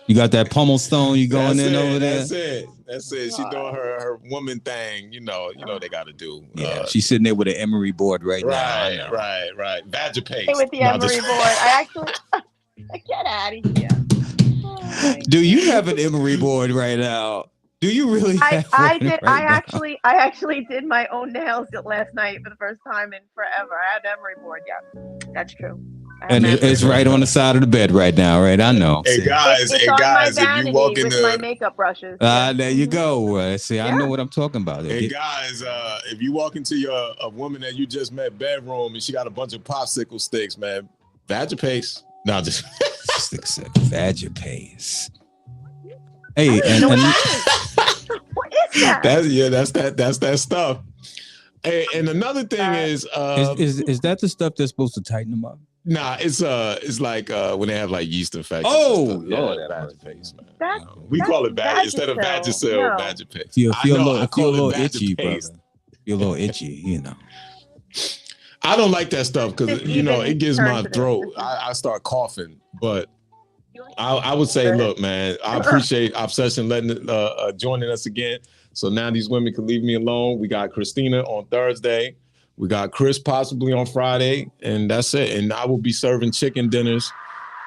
You got that pummel stone you going in over there? That's it. That's it. She doing her woman thing. You know they got to do. Yeah, she's sitting there with an emery board right now. Right. Badger paste. Hey, with the emery board. I actually get out of here. Oh, do you have an emery board right now? Do you really? I did. Right I actually did my own nails last night for the first time in forever. I had emery board. Yeah, that's true. And it's right on the side of the bed right now, right? I know. Hey guys, it's on my vanity if you walk into my makeup brushes. There you go. See, I know what I'm talking about. Hey guys, if you walk into a woman that you just met bedroom and she got a bunch of popsicle sticks, man, Badger paste. No, just Badger paste. Hey, what is that? That's that stuff. Hey, and another thing is that the stuff that's supposed to tighten them up? Nah, it's like when they have like yeast infections. Oh, Lord, Badger paste, man. We call it Badger instead of Vagisil, Badger paste. Feel a little itchy, brother. Feel a little itchy, you know. I don't like that stuff because it gives my throat. I start coughing, but I would say, look, man, I appreciate Obsession joining us again. So now these women can leave me alone. We got Christina on Thursday. We got Chris possibly on Friday, and that's it. And I will be serving chicken dinners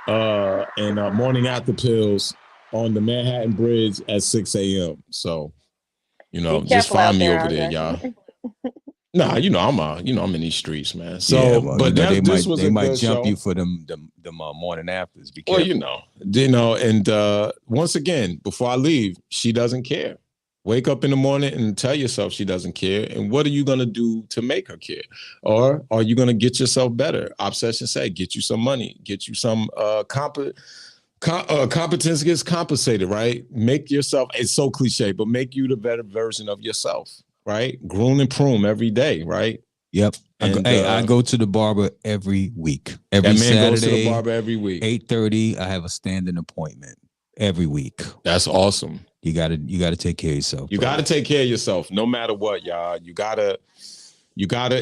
and morning after pills on the Manhattan Bridge at 6 a.m. So, just find me over there, y'all. Nah, I'm in these streets, man. So, yeah, well, but they might jump you for them morning afters. Be careful. Well, and once again, before I leave, she doesn't care. Wake up in the morning and tell yourself she doesn't care. And what are you going to do to make her care? Or are you going to get yourself better? Obsession say, get you some money, get you some competence gets compensated, right? Make yourself, it's so cliche, but make you the better version of yourself, right? Groom and prune every day, right? Yep. I go to the barber every week. Every Saturday, goes to the barber every week. 8:30, I have a standing appointment every week. That's awesome. You gotta take care of yourself. You gotta take care of yourself, no matter what, y'all. You gotta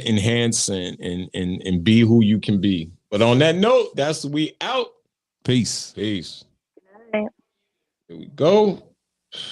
enhance and be who you can be. But on that note, we out. Peace. Here we go.